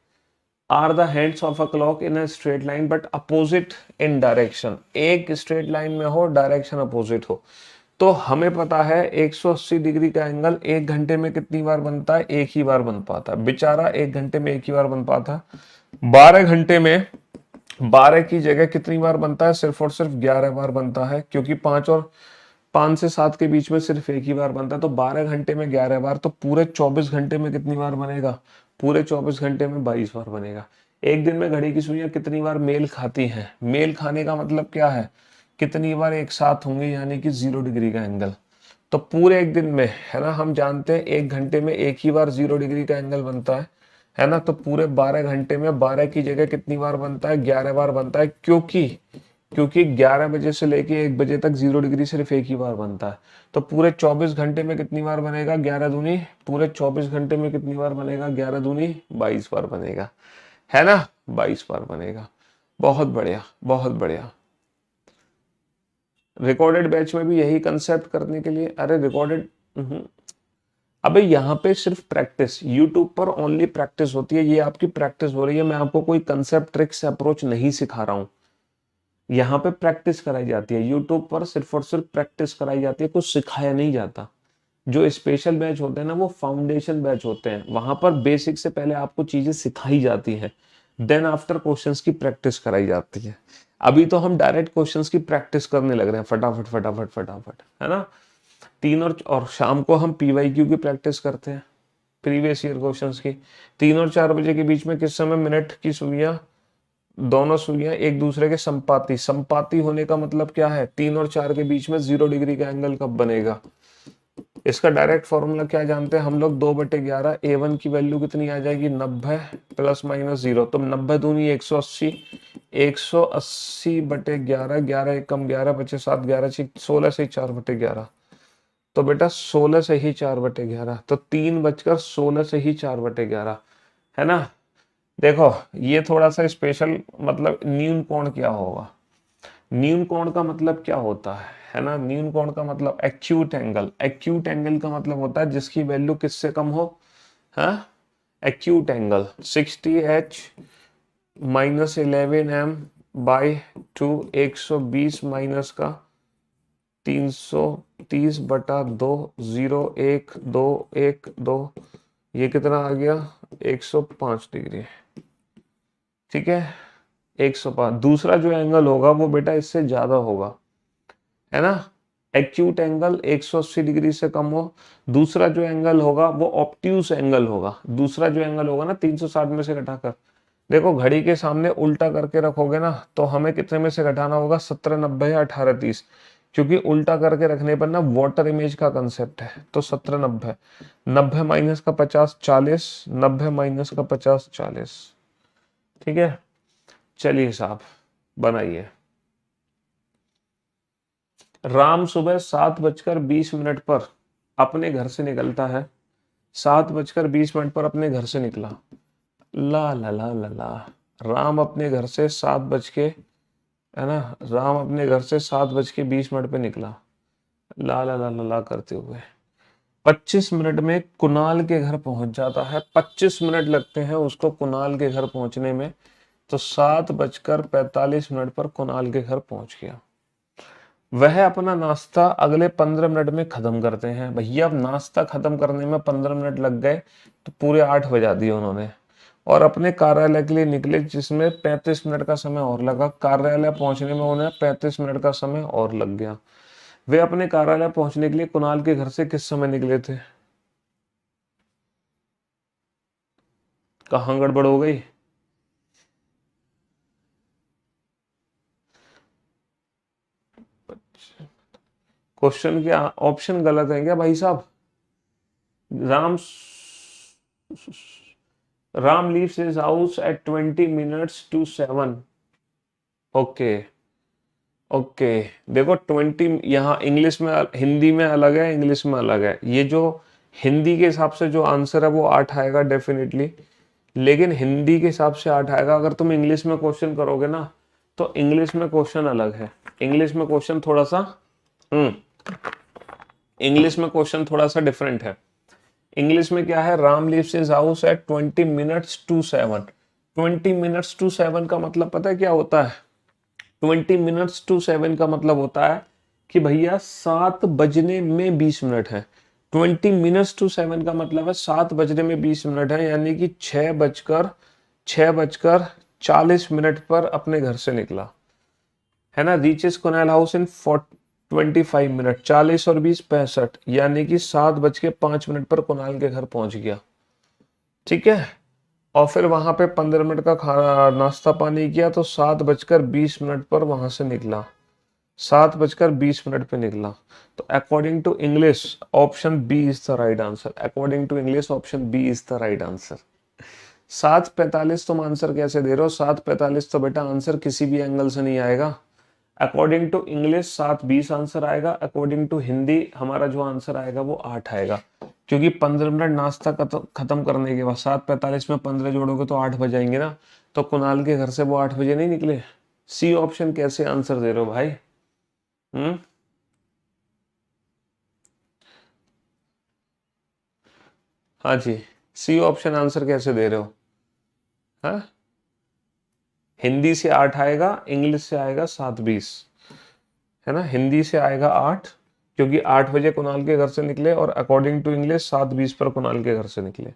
are the hands of a clock in a straight line but opposite in direction. एक स्ट्रेट लाइन में हो, डायरेक्शन अपोजिट हो। तो हमें पता है 180 डिग्री का एंगल 1 घंटे में कितनी बार बनता है, एक ही बार बन पाता है। बेचारा 1 घंटे में एक ही बार बन पाता है। 12 घंटे में 12 की जगह कितनी बार बनता है, सिर्फ और सिर्फ 11 बार बनता है, क्योंकि 5 से 7 के बीच में सिर्फ एक ही बार बनता है। तो 12 घंटे में 11 बार, तो पूरे 24 घंटे में कितनी बार बनेगा, पूरे 24 घंटे में 22 बार बनेगा। एक दिन में घड़ी की सुइयां कितनी बार मेल खाती हैं, मेल खाने का मतलब क्या है, कितनी बार एक साथ होंगे, यानी कि 0 डिग्री का एंगल। तो पूरे एक दिन में, है ना, हम जानते हैं 1 घंटे में एक ही बार 0 डिग्री का एंगल बनता है ना। तो पूरे 12 घंटे में 12 की जगह कितनी बार बनता है, 11 बार बनता है, क्योंकि 11 बजे से लेके 1 बजे तक 0 डिग्री सिर्फ एक ही बार बनता है। तो पूरे 24 घंटे में कितनी बार बनेगा, 11 दूनी, पूरे 24 घंटे में कितनी बार बनेगा, 11 दूनी 22 बार बनेगा, है ना, 22 बार बनेगा। बहुत बढ़िया बहुत बढ़िया। रिकॉर्डेड बैच में भी यही कंसेप्ट करने के लिए, अरे रिकॉर्डेड, अबे यहाँ पे सिर्फ प्रैक्टिस, यूट्यूब पर ओनली प्रैक्टिस होती है, ये आपकी प्रैक्टिस हो रही है। मैं आपको कोई कंसेप्ट ट्रिक से अप्रोच नहीं सिखा रहा हूँ, यहाँ पे प्रैक्टिस कराई जाती है। यूट्यूब पर सिर्फ और सिर्फ प्रैक्टिस कराई जाती है, कुछ सिखाया नहीं जाता। जो स्पेशल बैच होते हैं ना, वो फाउंडेशन बैच होते हैं, वहां पर बेसिक से पहले आपको चीजें सिखाई जाती हैं, देन आफ्टर क्वेश्चंस की प्रैक्टिस कराई जाती है। अभी तो हम डायरेक्ट क्वेश्चंस की प्रैक्टिस करने लग रहे हैं, फटाफट फटाफट फटाफट, है ना। 3 और शाम को हम पीवाईक्यू की प्रैक्टिस करते हैं, प्रीवियस ईयर क्वेश्चंस की। 3 और 4 बजे के बीच में किस समय मिनट की सुइयां, दोनों सुइयां एक दूसरे के संपाती, संपाती होने का मतलब क्या है, 3 और 4 के बीच में 0 डिग्री का एंगल कब बनेगा। इसका डायरेक्ट फॉर्मूला क्या जानते हैं हम लोग, 2/11। A1 की वैल्यू कितनी आ जाएगी, 90 प्लस माइनस 0, तो 90 दूनी 180, 180/11, 11 एक कम 11 बचे 7, 11 16 से 4/11, तो बेटा 16 से ही 4/11, तो 3 बजकर 16 से ही 4/11, है ना। देखो ये थोड़ा सा स्पेशल, मतलब न्यून कोण क्या होगा, न्यून कोण का मतलब क्या होता है ना, न्यून कोण का मतलब एक्यूट एंगल। एक्यूट एंगल का मतलब होता है जिसकी वैल्यू किससे कम हो, हाँ, acute angle 60H minus 11M/2, 120 minus का 330/2, 0 1 2 1 2, ये कितना आ गया, 105 डिग्री, ठीक है, 105। दूसरा जो एंगल होगा वो बेटा इससे ज्यादा होगा, है ना। एक्यूट एंगल 180 डिग्री से कम हो, दूसरा जो एंगल होगा वो ऑब्ट्यूस एंगल होगा। दूसरा जो एंगल होगा ना 360 में से घटाकर, देखो घड़ी के सामने उल्टा करके रखोगे ना, तो हमें कितने में से घटाना होगा, 17 90 या 18 30, क्योंकि उल्टा करके रखने पर ना वाटर इमेज का कंसेप्ट है। तो 17 90, 90 माइनस का 50 40, 90 माइनस का 50 40, ठीक है। चलिए साहब बनाइए। राम सुबह 7:20 पर अपने घर से निकलता है, 7:20 पर अपने घर से निकला, ला ला ला ला ला, राम अपने घर से 7 बज के, है ना, राम अपने घर से 7:20 पे निकला, ला ला ला ला ला करते हुए 25 मिनट में कुणाल के घर पहुंच जाता है। 25 मिनट लगते हैं उसको कुणाल के घर पहुंचने में, तो 7:45 पर कुणाल के घर पहुंच गया। वह अपना नाश्ता अगले 15 मिनट में खत्म करते हैं। भैया अब नाश्ता खत्म करने में 15 मिनट लग गए तो पूरे 8 बजा दिए उन्होंने, और अपने कार्यालय के लिए निकले जिसमें 35 मिनट का समय और लगा। कार्यालय पहुंचने में उन्हें 35 मिनट का समय और लग गया। वे अपने कार्यालय पहुंचने के लिए कुणाल के घर से किस समय निकले थे? कहाँ गड़बड़ हो गई? क्वेश्चन क्या ऑप्शन गलत है क्या भाई साहब? Ram Ram leaves his house at 20 minutes to 7। Okay okay, देखो 20 यहाँ इंग्लिश में, हिंदी में अलग है, इंग्लिश में अलग है। ये जो हिंदी के हिसाब से जो आंसर है वो 8 आएगा डेफिनेटली, लेकिन हिंदी के हिसाब से 8 आएगा। अगर तुम इंग्लिश में क्वेश्चन करोगे ना तो इंग्लिश में क्वेश्चन अलग है। इंग्लिश में क्वेश्चन थोड़ा सा इंग्लिश में क्वेश्चन थोड़ा सा डिफरेंट है। इंग्लिश में क्या है? Ram leaves his house at 20 minutes to 7। 20 minutes to 7 का मतलब पता है क्या होता है? 20 minutes to 7 का मतलब होता है कि भैया 7 बजने में 20 मिनट है। 20 minutes to 7 का मतलब है 7 बजने में 20 मिनट है, यानी कि 6:40 पर अपने घर से निकला है ना। Reaches Kunal house in 25 minute, 40 और 20 65, यानी कि 7:05 पर कुणाल के घर पहुंच गया। ठीक है, और फिर वहां पे 15 मिनट का खाना नाश्ता पानी किया तो 7:20 पर वहां से निकला। 7:20 पे निकला। तो according to English option B is the right answer. According to English option B is the right answer. 7:45 तुम आंसर कैसे दे रहे हो? 7:45 तो बेटा आंसर किसी भी एंगल से नहीं आएगा। अकॉर्डिंग टू इंग्लिश 7:20 आंसर आएगा। अकॉर्डिंग टू हिंदी हमारा जो आंसर आएगा वो 8 आएगा, क्योंकि 15 मिनट नाश्ता खत्म करने के बाद 7:45 में 15 जोड़ोगे तो 8 बजाएंगे ना। तो कुणाल के घर से वो 8 बजे नहीं निकले। सी ऑप्शन कैसे आंसर दे रहे हो भाई? हाँ जी, सी ऑप्शन आंसर कैसे दे रहे हो? हाँ, हिंदी से 8 आएगा, इंग्लिश से आएगा 7:20, है ना। हिंदी से आएगा 8, क्योंकि 8 बजे कुणाल के घर से निकले, और अकॉर्डिंग टू इंग्लिश 7:20 पर कुणाल के घर से निकले।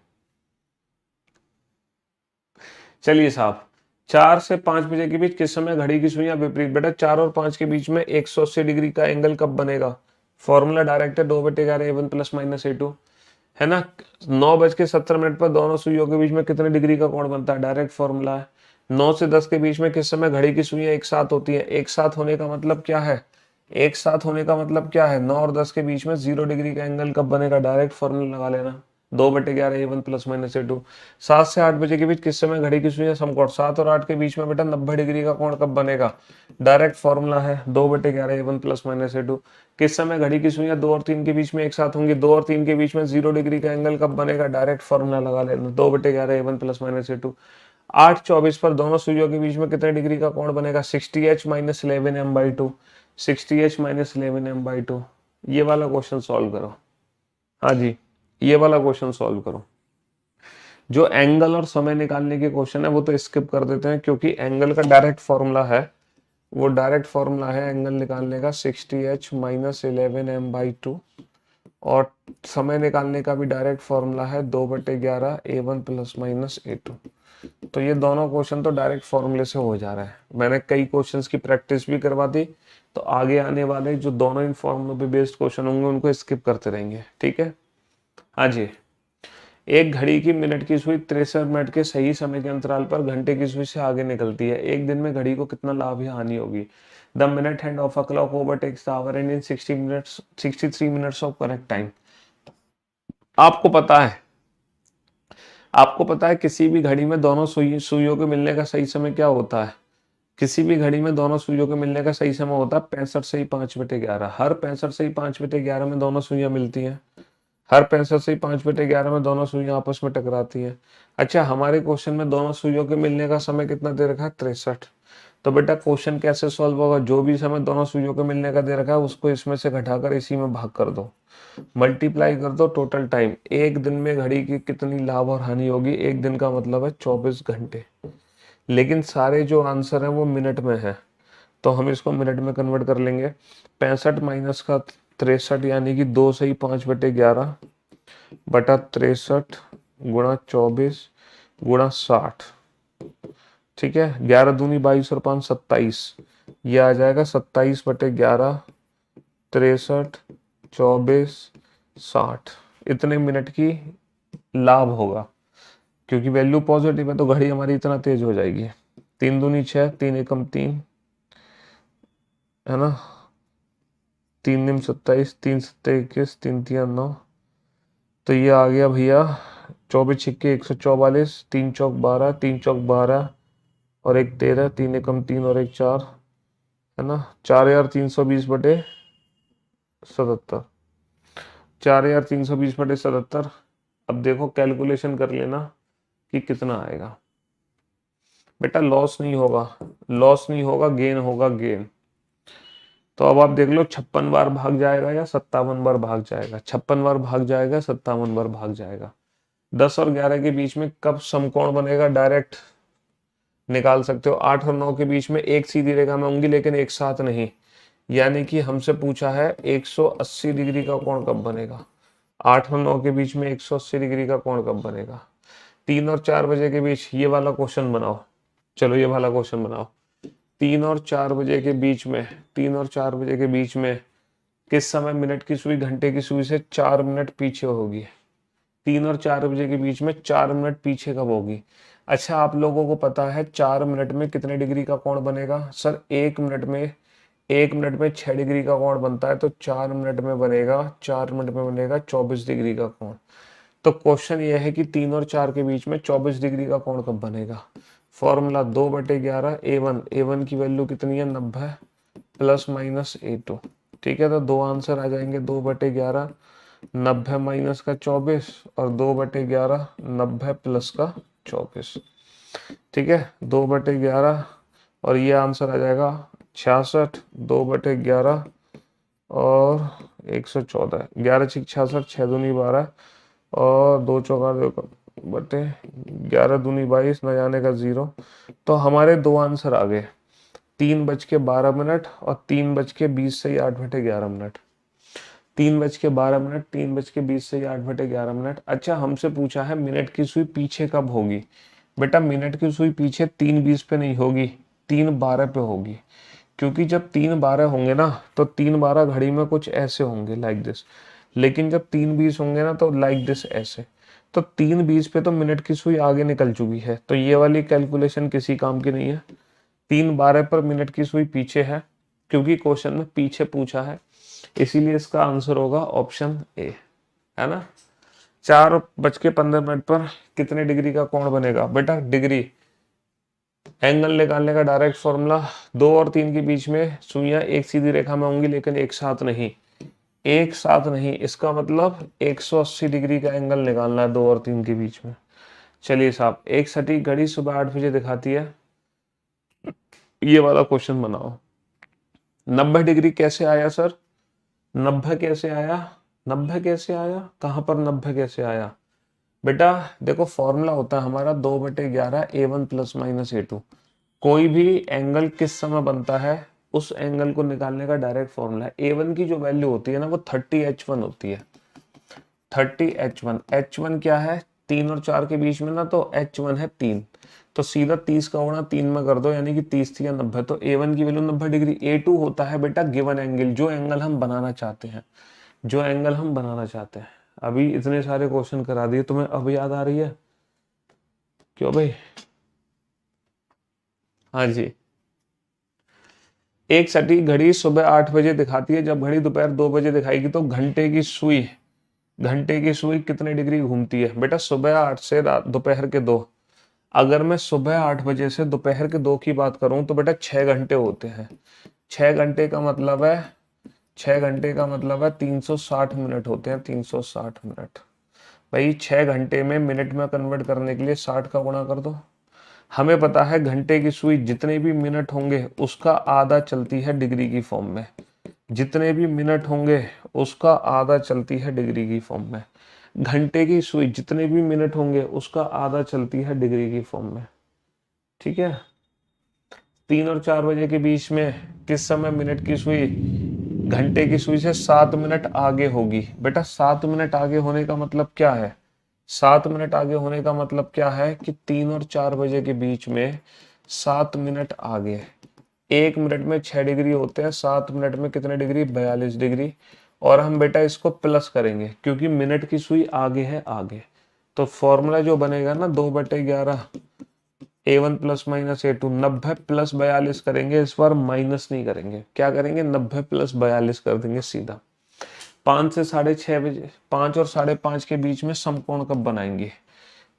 चलिए साहब, 4 से 5 बजे के बीच किस समय घड़ी की सुइयां विपरीत? बेटा 4 और 5 के बीच में 180 डिग्री का एंगल कब बनेगा? फॉर्मूला डायरेक्ट है, 2/11 A1 + -A2, है ना। 9:17 पर दोनों सुइयों के बीच में कितने डिग्री का कोण बनता है? डायरेक्ट फॉर्मूला है। 9 से 10 के बीच में किस समय घड़ी की सुइयां एक साथ होती है? एक साथ होने का मतलब क्या है? एक साथ होने का मतलब क्या है? 9 और 10 के बीच में 0 डिग्री का एंगल कब बनेगा? डायरेक्ट फॉर्मूला लगा लेना, 2/11 A1 + -A2। 7 से 8 बजे के बीच किस समय घड़ी की सुइयां समकोण? 7 और 8 के बीच में बेटा 90 डिग्री का कोण कब बनेगा? डायरेक्ट फॉर्मूला है, 2/11 A1 + -A2। किस समय घड़ी की सुइयां 2 और 3 के बीच में एक साथ होंगी? 2 और 3 के बीच में 0 डिग्री का एंगल कब बनेगा? डायरेक्ट फॉर्मूला लगा लेना, 2/11 A1 + -A2। 8:24 पर दोनों सुइयों के बीच में कितने डिग्री का कोण बनेगा? 60h - 11m/2, 60h - 11m/2। ये वाला क्वेश्चन सॉल्व करो। हाँ जी, ये वाला क्वेश्चन सॉल्व करो। जो एंगल और समय निकालने के क्वेश्चन है वो तो स्किप कर देते हैं, क्योंकि एंगल का डायरेक्ट फॉर्मूला है, वो डायरेक्ट फॉर्मूला है एंगल निकालने का 60h - 11m/2, और समय निकालने का भी डायरेक्ट फॉर्मूला है 2/11 A1 + -A2। तो ये दोनों क्वेश्चन तो डायरेक्ट फॉर्मूले से हो जा रहा है। मैंने कई क्वेश्चंस की प्रैक्टिस भी करवा दी, तो आगे आने वाले जो दोनों इन फॉर्मूलों पे बेस्ड क्वेश्चन होंगे उनको स्किप करते रहेंगे। ठीक है, हाँ जी। एक घड़ी की मिनट की सुई 63 मिनट के सही समय के अंतराल पर घंटे की सुई से आगे निकलती है। एक दिन में घड़ी को कितना लाभ या हानि होगी? The minute hand of a clock overtakes the our and in 63 minutes of correct time. आपको पता है, आपको पता है किसी भी घड़ी में दोनों सुइयों के मिलने का सही समय क्या होता है? किसी भी घड़ी में दोनों सुइयों के मिलने का सही समय होता है 65 से ही 5/11। हर 65 से ही 5/11 में दोनों सुइयां मिलती हैं। हर 65 से 5/11 में दोनों सुइयां आपस में टकराती हैं। अच्छा, हमारे क्वेश्चन में दोनों सुइयों के मिलने का समय कितना दे रखा है? 63। तो बेटा क्वेश्चन कैसे सॉल्व होगा? जो भी समय दोनों सुइयों के मिलने का दे रखा है उसको इसमें से घटाकर इसी में भाग कर दो, मल्टीप्लाई कर दो टोटल टाइम। एक दिन में घड़ी की कितनी लाभ और हानि होगी? एक दिन का मतलब है 24 घंटे। लेकिन सारे जो आंसर हैं वो मिनट में है, तो हम इसको मिनट में कन्वर्ट कर लेंगे। 65 माइनस का 63 यानी कि 2 सही 5/11 बटा 63 गुणा 24 गुणा 60। ठीक है, 11 दूनी 22 और 5 27, ये आ जाएगा 27/11 63 24 60। इतने मिनट की लाभ होगा, क्योंकि वैल्यू पॉजिटिव है तो घड़ी हमारी इतना तेज हो जाएगी। 3 दूनी 6, 3 एकम 3, है ना, 3 निम 27, 3 सत्ते 21, 3 तिया 9, तो ये आ गया भैया 24 छिक्के 144, 3 चौक 12, 3 चौक 12 और एक 13, 3 एकम 3 और एक 4, है ना, 4320/77, 4320/77। अब देखो कैलकुलेशन कर लेना कि कितना आएगा। बेटा लॉस नहीं होगा, लॉस नहीं होगा, गेन होगा, गेन। तो अब आप देख लो 56 बार भाग जाएगा या 57 बार भाग जाएगा। 56 बार भाग जाएगा, 57 बार भाग जाएगा। 10 और 11 के बीच में कब समकोण बनेगा डायरेक्ट निकाल सकते हो। 8 और 9 के बीच में एक सीधी रेखा में होंगी लेकिन एक साथ नहीं, यानी कि हमसे पूछा है 180 डिग्री का कोण कब बनेगा। 8 और 9 के बीच में 180 डिग्री का कोण कब बनेगा। 3 और 4 बजे के बीच ये वाला क्वेश्चन बनाओ। चलो ये वाला क्वेश्चन बनाओ। 3 और 4 बजे के बीच में, 3 और 4 बजे के बीच में किस समय मिनट की सुई घंटे की सुई से 4 मिनट पीछे होगी। 3 और 4 बजे के बीच में 4 मिनट पीछे कब होगी। अच्छा आप लोगों को पता है 4 मिनट में कितने डिग्री का कोण बनेगा। सर 1 मिनट में 6 डिग्री का कोण बनता है, तो 4 मिनट में बनेगा, 4 मिनट में बनेगा 24 डिग्री का कोण। तो क्वेश्चन ये है कि 3 और 4 के बीच में 24 डिग्री का कोण कब बनेगा। फॉर्मूला 2/11 A1 की वैल्यू कितनी है 90 प्लस माइनस A2। ठीक है, तो दो आंसर आ जाएंगे 2/11 90 माइनस का 24 और 2/11 90 प्लस का 24। ठीक है, 2/11 और ये आंसर आ जाएगा 66, 2/11 और 114, 11 छिक 66, 6 दूनी 12 और 2 चौका 2/11 दूनी 22, न जाने का 0। तो हमारे दो आंसर आ गए, 3:12 और 3:20 से 8/11। 3:12, 3:20 से 8/11। अच्छा हमसे पूछा है मिनट की सुई पीछे कब होगी। बेटा मिनट की सुई पीछे 3:20 पे नहीं होगी, 3:12 पे होगी। क्योंकि जब 3:12 होंगे ना तो 3:12 घड़ी में कुछ ऐसे होंगे लाइक दिस, लेकिन जब 3:20 होंगे ना तो लाइक दिस ऐसे। तो 3:20 पे तो मिनट की सुई आगे निकल चुकी है, तो ये वाली कैलकुलेशन किसी काम की नहीं है। 3:12 पर मिनट की सुई पीछे है, क्योंकि क्वेश्चन में पीछे पूछा है, इसीलिए इसका आंसर होगा ऑप्शन ए, है ना। 4:15 पर कितने डिग्री का कोण बनेगा। बेटा डिग्री एंगल निकालने का डायरेक्ट फॉर्मूला, 2 और 3 के बीच में सुइयां एक सीधी रेखा में होंगी लेकिन एक साथ नहीं, एक साथ नहीं, इसका मतलब 180 डिग्री का एंगल निकालना है 2 और 3 के बीच में। चलिए साहब, एक सटीक घड़ी सुबह 8 बजे दिखाती है, ये वाला क्वेश्चन बनाओ। 90 डिग्री कैसे आया सर, 90 कैसे आया, 90 कैसे आया, कहां पर 90 कैसे आया। बेटा देखो फॉर्मूला होता है हमारा 2/11 A1 प्लस माइनस A2। कोई भी एंगल किस समय बनता है उस एंगल को निकालने का डायरेक्ट फॉर्मूला है। A1 की जो वैल्यू होती है ना वो 30H1 होती है, 30H1। H1 क्या है, 3 और 4 के बीच में ना, तो H1 है 3, तो सीधा 30 का गुणा 3 में कर दो, यानी कि 30 या 90, तो A1 की वैल्यू 90 डिग्री। A2 होता है बेटा गिवन एंगल, जो एंगल हम बनाना चाहते हैं, जो एंगल हम बनाना चाहते हैं। अभी इतने सारे क्वेश्चन करा दिए, तुम्हें अब याद आ रही है क्यों भाई। हाँ जी, एक सटीक घड़ी सुबह 8 बजे दिखाती है, जब घड़ी दोपहर 2 बजे दिखाएगी तो घंटे की सुई, घंटे की सुई कितने डिग्री घूमती है। बेटा सुबह 8 से रात दोपहर के 2, अगर मैं सुबह 8 बजे से दोपहर के 2 की बात करूं तो बेटा 6 घंटे होते हैं। 6 घंटे का मतलब है, 6 घंटे का मतलब है 360 मिनट होते हैं, 360 मिनट। भाई 6 घंटे में मिनट में कन्वर्ट करने के लिए 60 का गुणा कर दो। हमें पता है घंटे की सुई जितने भी मिनट होंगे उसका आधा चलती है डिग्री की फॉर्म में, जितने भी मिनट होंगे उसका आधा चलती है डिग्री की फॉर्म में। घंटे की सुई जितने भी मिनट होंगे उसका आधा चलती है डिग्री की फॉर्म में। ठीक है। 3 और 4 बजे के बीच में किस समय मिनट की सुई घंटे की सुई से 7 मिनट आगे होगी? बेटा 7 मिनट आगे होने का मतलब क्या है? 7 मिनट आगे होने का मतलब क्या है कि 3 और 4 बजे के बीच में 7 मिनट आगे। 1 मिनट में 6 डिग्री होते हैं, 7 मिनट में कितने डिग्री? 42 डिग्री। और हम बेटा इसको प्लस करेंगे क्योंकि मिनट की सुई आगे है, आगे। तो फॉर्मूला जो बनेगा ना, 2/11 A1 plus minus A2, 90 plus 42 करेंगे, इस बार माइनस नहीं करेंगे। क्या करेंगे? 90 प्लस 42 कर देंगे सीधा। 5 से 6:30 बजे, 5 और 5:30 के बीच में समकोण कब बनाएंगे?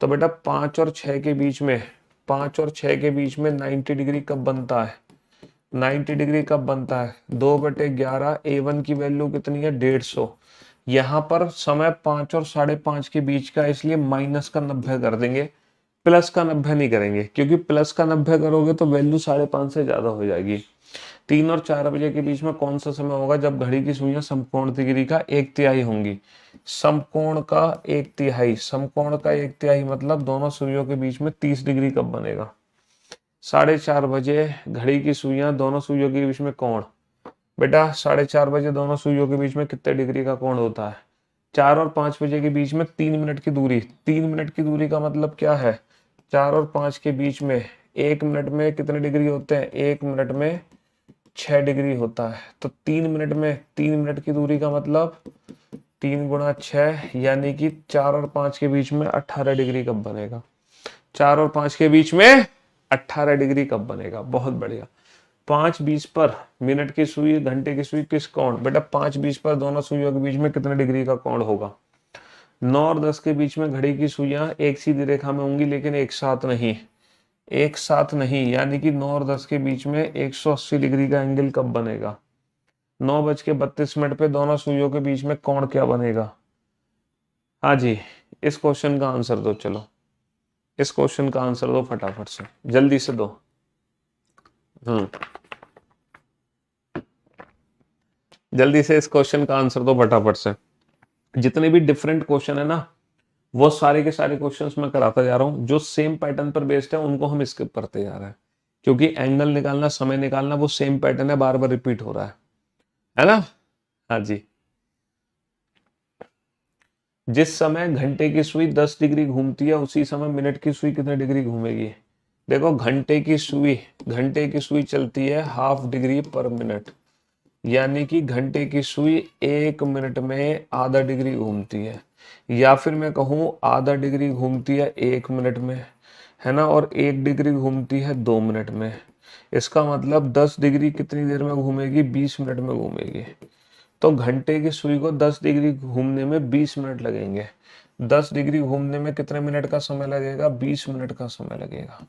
तो बेटा 5 और 6 के बीच में, 5 और 6 के बीच में 90 डिग्री कब बनता है? 90 डिग्री कब बनता है? 2/11। A1 की वैल्यू कितनी है? 150। यहाँ पर समय 5 और 5:30 के बीच का, इसलिए माइनस का 90 कर देंगे, प्लस का 90 नहीं करेंगे, क्योंकि प्लस का 90 करोगे तो वैल्यू 5:30 से ज्यादा हो जाएगी। 3 और 4 बजे के बीच में कौन सा समय होगा जब घड़ी की सुइयां समकोण डिग्री का 1/3 होंगी? समकोण का 1/3, समकोण का 1/3 मतलब दोनों सुइयों के बीच में 30 डिग्री कब बनेगा? 4:30 बजे घड़ी की सुइयां, दोनों सुइयों के बीच में कोण। बेटा 4:30 बजे दोनों सुइयों के बीच में कितने डिग्री का कोण होता है? 4 और 5 बजे के बीच में 3 मिनट की दूरी। 3 मिनट की दूरी का मतलब क्या है? 4 और 5 के बीच में 1 मिनट में कितने डिग्री होते हैं? 1 मिनट में 6 डिग्री होता है। तो 3 मिनट में, 3 मिनट की दूरी का मतलब 3 × 6, यानी कि 4 और 5 के बीच में 18 डिग्री कब बनेगा? 4 और 5 के बीच में 18 डिग्री कब बनेगा? बहुत बढ़िया। 5:20 पर मिनट की सुई, घंटे की सुई किस कोण? बेटा 5:20 पर दोनों सुइयों के बीच में कितने डिग्री का कोण होगा? 9 और 10 के बीच में घड़ी की सुइयां एक सीधी रेखा में होंगी, लेकिन एक साथ नहीं, एक साथ नहीं, यानी कि 9 और 10 के बीच में 180 डिग्री का एंगल कब बनेगा? 9:32 पे दोनों सुइयों के बीच में कोण क्या बनेगा? हाँ जी, इस क्वेश्चन का आंसर दो। चलो इस क्वेश्चन का आंसर दो फटाफट से, जल्दी से दो। जल्दी से इस क्वेश्चन का आंसर दो फटाफट से। जितने भी डिफरेंट क्वेश्चन है ना, वो सारे के सारे क्वेश्चंस मैं कराता जा रहा हूँ। जो सेम पैटर्न पर बेस्ड है उनको हम स्किप करते जा रहे हैं, क्योंकि एंगल निकालना, समय निकालना, वो सेम पैटर्न है, बार बार रिपीट हो रहा है ना? हाँ जी। जिस समय घंटे की सुई 10 डिग्री घूमती है, उसी समय मिनट की सुई कितने डिग्री घूमेगी? देखो घंटे की सुई चलती है ½ डिग्री पर मिनट, यानी कि घंटे की सुई 1 मिनट में ½ डिग्री घूमती है, या फिर मैं कहूँ ½ डिग्री घूमती है 1 मिनट में, है ना? और 1 डिग्री घूमती है 2 मिनट में। इसका मतलब 10 डिग्री कितनी देर में घूमेगी? 20 मिनट में घूमेगी। तो घंटे की सुई को 10 डिग्री घूमने में 20 मिनट लगेंगे। 10 डिग्री घूमने में कितने मिनट का समय लगेगा? 20 मिनट का समय लगेगा।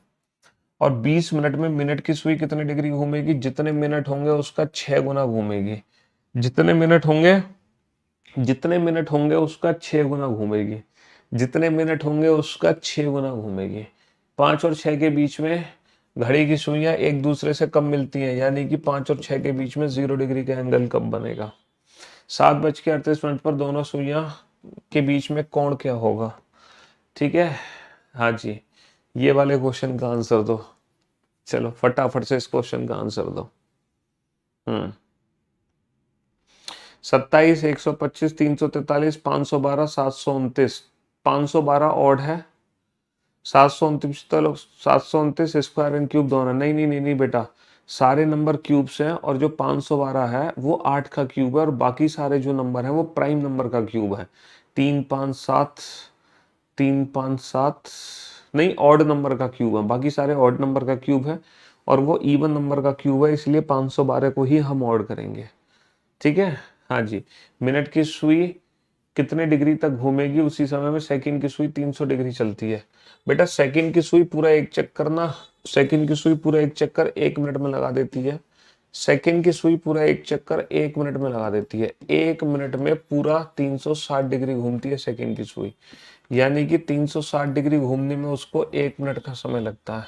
और 20 मिनट में मिनट की सुई कितने डिग्री घूमेगी? जितने मिनट होंगे उसका 6 गुना घूमेगी। जितने मिनट होंगे, जितने मिनट होंगे उसका 6 गुना घूमेगी। जितने मिनट होंगे उसका 6 गुना घूमेगी। 5 और 6 के बीच में घड़ी की सुइयां एक दूसरे से कब मिलती हैं? यानी कि 5 और 6 के बीच में 0 डिग्री का एंगल कब बनेगा? 7:38 पर दोनों सुइयां के बीच में कोण क्या होगा? ठीक है, हाँ जी। ये वाले क्वेश्चन का आंसर दो। चलो फटाफट से इस क्वेश्चन का आंसर दो। 27, 125, 343, 512, 729। 512 ऑड है, 729 तो 729 स्क्वायर एंड क्यूब दोनों। नहीं नहीं नहीं नहीं बेटा, सारे नंबर क्यूब्स हैं, और जो 512 है वो 8 का क्यूब है, और बाकी सारे जो नंबर हैं वो प्राइम नंबर का क्यूब है। 357, 357 नहीं, ऑड नंबर का क्यूब है, बाकी सारे ऑड नंबर का क्यूब है, और वो इवन नंबर का क्यूब है, इसलिए 512 को ही हम ऑड करेंगे। ठीक है, हाँ जी। मिनट की सुई कितने डिग्री तक घूमेगी? उसी समय में सेकंड की सुई 300 डिग्री चलती है। बेटा सेकंड की सुई पूरा एक चक्कर ना, सेकंड की सुई पूरा एक चक्कर 1 मिनट में लगा देती है। सेकंड की सुई पूरा एक चक्कर 1 मिनट में लगा देती है। 1 मिनट में पूरा 360 डिग्री घूमती है सेकंड की सुई, यानी कि 360 डिग्री घूमने में उसको 1 मिनट का समय लगता है।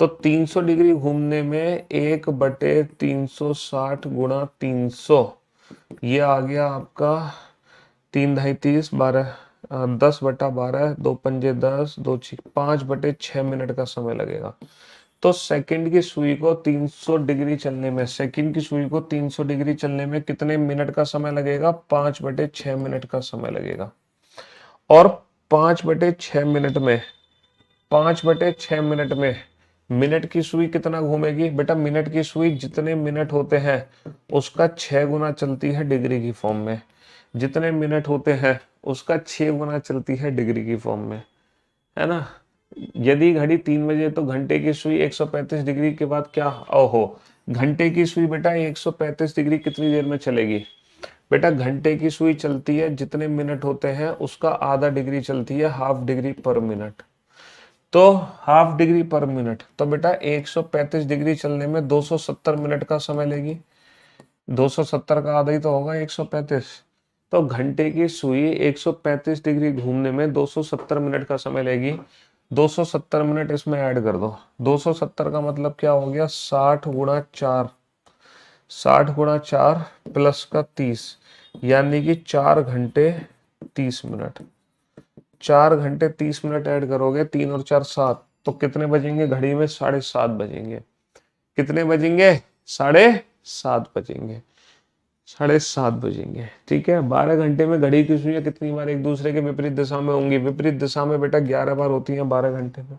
तो 300 डिग्री घूमने में 1/360 गुणा 300, ये आ गया आपका 3 ढाई 30, 12, 10/12, 2 पंजे 10, 2 5/6 मिनट का समय लगेगा। तो सेकंड की सुई को 300 डिग्री चलने में, सेकंड की सुई को 300 डिग्री चलने में कितने मिनट का समय लगेगा? 5/6 मिनट का समय लगेगा। और 5/6 मिनट में, 5/6 मिनट में मिनट की सुई कितना घूमेगी? बेटा मिनट की सुई जितने मिनट होते हैं उसका 6 गुना चलती है डिग्री की फॉर्म में। जितने मिनट होते हैं उसका 6 गुना चलती है डिग्री की फॉर्म में, है ना। यदि घड़ी 3 बजे तो घंटे की सुई 135 डिग्री के बाद क्या? ओहो, घंटे की सुई बेटा 135 डिग्री कितनी देर में चलेगी? बेटा घंटे की सुई चलती है जितने मिनट होते हैं उसका आधा डिग्री चलती है, हाफ डिग्री पर मिनट। तो हाफ डिग्री पर मिनट, तो बेटा 135 डिग्री चलने में 270 मिनट का समय लेगी। 270 का आधा ही तो होगा 135। तो घंटे की सुई 135 डिग्री घूमने में 270 मिनट का समय लेगी। 270 मिनट इसमें ऐड कर दो। 270 का मतलब क्या हो गया? 60 × 4, 60 × 4 प्लस का 30, यानी कि 4 घंटे 30 मिनट। 4 घंटे 30 मिनट ऐड करोगे, 3 और 4 7, तो कितने बजेंगे घड़ी में? 7:30 बजेंगे। कितने बजेंगे? 7:30 बजेंगे। 7:30 बजेंगे, ठीक है। 12 घंटे में घड़ी की सुइयां कितनी बार एक दूसरे के विपरीत दिशा में होंगी? विपरीत दिशा में बेटा 11 बार होती हैं 12 घंटे में।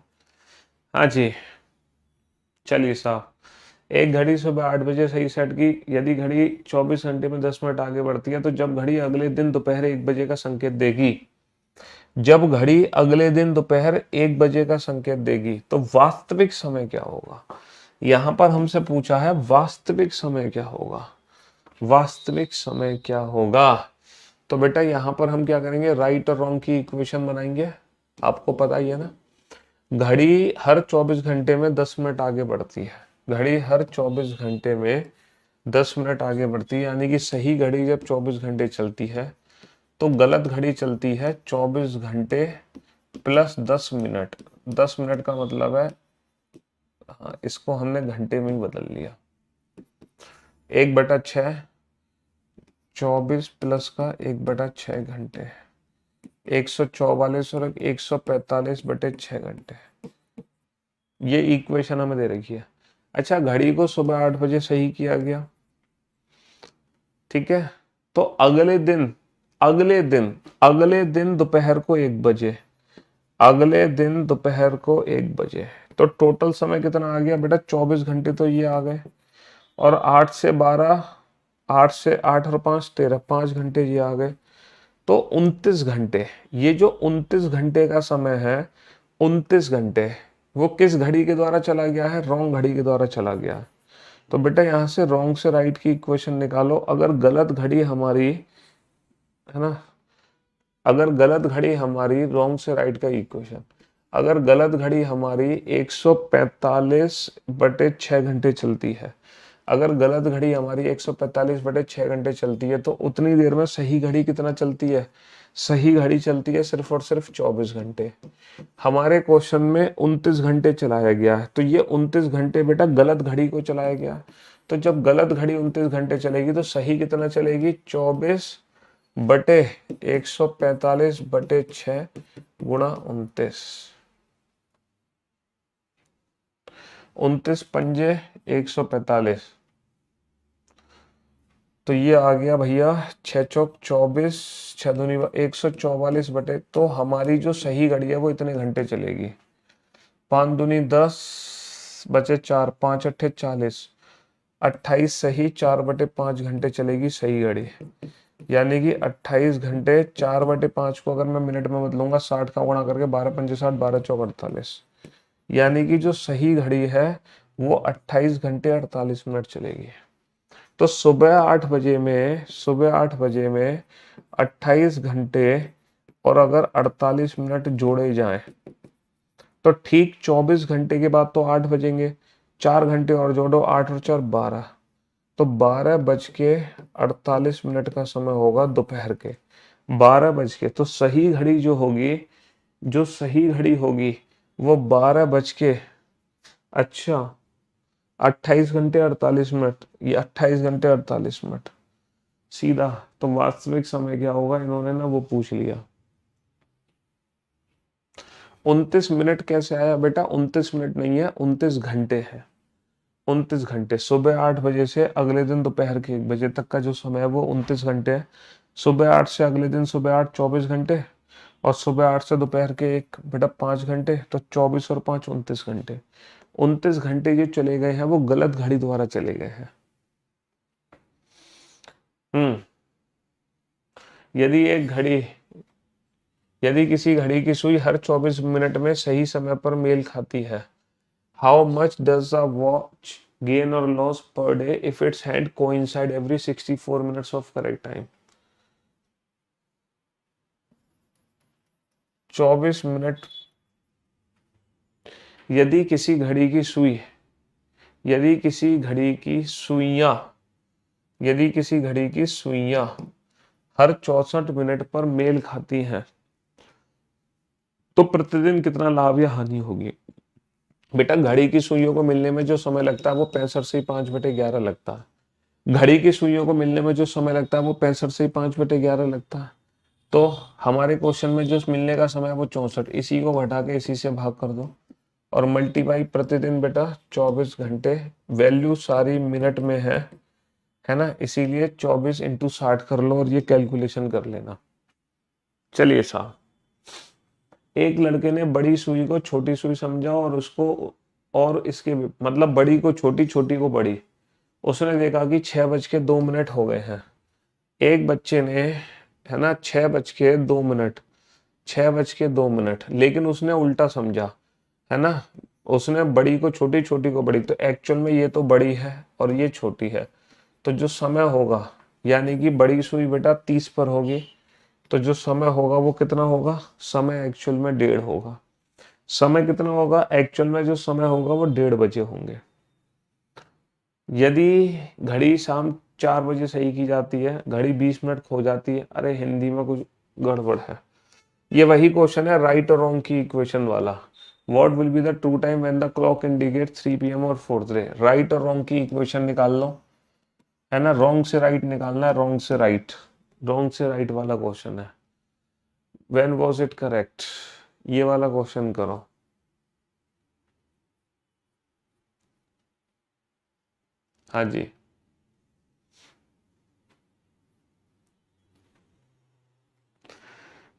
हाँ जी, चलिए साहब। एक घड़ी सुबह 8 बजे सही सेट की, यदि घड़ी 24 घंटे में 10 मिनट आगे बढ़ती है तो जब घड़ी अगले दिन दोपहर 1 बजे का संकेत देगी, जब घड़ी अगले दिन दोपहर 1 बजे का संकेत देगी तो वास्तविक समय क्या होगा? यहां पर हमसे पूछा है वास्तविक समय क्या होगा। वास्तविक समय क्या होगा? तो बेटा यहां पर हम क्या करेंगे? राइट और रॉन्ग की इक्वेशन बनाएंगे। आपको पता ही है ना, घड़ी हर 24 घंटे में 10 मिनट आगे बढ़ती है। घड़ी हर 24 घंटे में 10 मिनट आगे बढ़ती है, यानी कि सही घड़ी जब 24 घंटे चलती है तो गलत घड़ी चलती है 24 घंटे प्लस 10 मिनट। 10 मिनट का मतलब है, हाँ इसको हमने घंटे में ही बदल लिया। 1/6, 24 प्लस का 1/6 घंटे, 144 और 145/6 घंटे। ये इक्वेशन हमें दे रखी है। अच्छा, घड़ी को सुबह 8 बजे सही किया गया, ठीक है। तो अगले दिन दोपहर को 1 बजे, अगले दिन दोपहर को 1 बजे, तो टोटल समय कितना आ गया बेटा? 24 घंटे तो ये आ गए, और 8 से 12, 8 से 8 और 5 13, 5 घंटे ये आ गए, तो 29 घंटे। ये जो 29 घंटे का समय है, 29 घंटे वो किस घड़ी के द्वारा चला गया है? रॉन्ग घड़ी के द्वारा चला गया है। तो बेटा यहां से रॉन्ग से राइट की इक्वेशन निकालो। अगर गलत घड़ी हमारी, है ना, अगर गलत घड़ी हमारी, रॉन्ग से राइट का इक्वेशन, अगर गलत घड़ी हमारी 145/6 घंटे चलती है, अगर गलत घड़ी हमारी 145/6 घंटे चलती है तो उतनी देर में सही घड़ी कितना चलती है? सही घड़ी चलती है सिर्फ और सिर्फ 24 घंटे। हमारे क्वेश्चन में 29 घंटे चलाया गया है, तो ये 29 घंटे बेटा गलत घड़ी को चलाया गया। तो जब गलत घड़ी 29 घंटे चलेगी तो सही कितना चलेगी? 24/145/6 गुणा 29। 29 पंजे 145, तो ये आ गया भैया 6 चौक 24, 6 दूनी 144 तो हमारी जो सही घड़ी है वो इतने घंटे चलेगी। 5 दूनी 10 बचे 4, 5 अट्ठे 40, 28 सही, 4/5 घंटे चलेगी सही घड़ी। यानी कि 28 घंटे, 4/5 को अगर मैं मिनट में बदलूंगा 60 का गुणा करके, 12 पंजे 60, 12 चौक 48, यानी कि जो सही घड़ी है वो 28 घंटे 48 मिनट चलेगी। तो सुबह 8 बजे में, सुबह 8 बजे में 28 घंटे और अगर 48 मिनट जोड़े जाएं तो ठीक 24 घंटे के बाद तो 8 बजेंगे। 4 घंटे और जोड़ो, 8 और 4 12, तो 12:48 का समय होगा दोपहर के। 12 बज के, तो सही घड़ी जो होगी, जो सही घड़ी होगी वो 12 बज के, अच्छा 28 घंटे 48 मिनट, ये 28 घंटे 48 मिनट सीधा। तो वास्तविक समय क्या होगा? इन्होंने ना वो पूछ लिया। 29 मिनट कैसे आया बेटा? 29 मिनट नहीं है, 29 घंटे है। 29 घंटे, सुबह 8 बजे से अगले दिन दोपहर के 1 बजे तक का जो समय है वो 29 घंटे है। सुबह 8 से अगले दिन सुबह 8 24 घंटे, और सुबह 8 से दोपहर के 1 बेटा 5 घंटे, तो 24 और 5 29 घंटे। 29 घंटे जो चले गए हैं वो गलत घड़ी द्वारा चले गए हैं। यदि एक घड़ी यदि किसी घड़ी की सुई हर 24 मिनट में सही समय पर मेल खाती है, how much does a watch gain और लॉस पर day if its hand coincide every 64 minutes of correct time? 24 minute. यदि किसी घड़ी की सुई यदि किसी घड़ी की सुइयां यदि किसी घड़ी की सुइयां हर 64 मिनट पर मेल खाती हैं, तो प्रतिदिन कितना लाभ या हानि होगी? बेटा, घड़ी की सुइयों को मिलने में जो समय लगता है वो 65 से 5/11 लगता है। घड़ी की सुइयों को मिलने में जो समय लगता है वो 65 से 5/11 लगता है। तो हमारे क्वेश्चन में जो मिलने का समय है वो 64, इसी को घटा के इसी से भाग कर दो और मल्टीप्लाई प्रतिदिन बेटा 24 घंटे, वैल्यू सारी मिनट में है ना, इसीलिए 24 × 60 कर लो और ये कैलकुलेशन कर लेना। चलिए साहब, एक लड़के ने बड़ी सुई को छोटी सुई समझा और उसको और इसके मतलब बड़ी को छोटी, छोटी को बड़ी। उसने देखा कि 6:02 हो गए हैं। एक बच्चे ने, है ना, 6:02, 6:02, लेकिन उसने उल्टा समझा, है ना, उसने बड़ी को छोटी, छोटी को बड़ी। तो एक्चुअल में ये तो बड़ी है और ये छोटी है, तो जो समय होगा, यानी कि बड़ी सुई बेटा 30 पर होगी, तो जो समय होगा वो कितना होगा? समय एक्चुअल में 1:30 होगा। समय कितना होगा? एक्चुअल में जो समय होगा वो 1:30 बजे होंगे। यदि घड़ी शाम 4 बजे सही की जाती है, घड़ी 20 मिनट खो जाती है, अरे हिंदी में कुछ गड़बड़ है। ये वही क्वेश्चन है राइट और रॉन्ग की इक्वेशन वाला। What will be the true time when the clock indicate 3 PM और 4th रे? राइट और रॉन्ग की इक्वेशन निकाल लो, है ना, रॉन्ग से राइट निकालना है, रॉन्ग से राइट वाला क्वेश्चन है। व्हेन वाज इट करेक्ट, ये वाला क्वेश्चन करो। हाँ जी,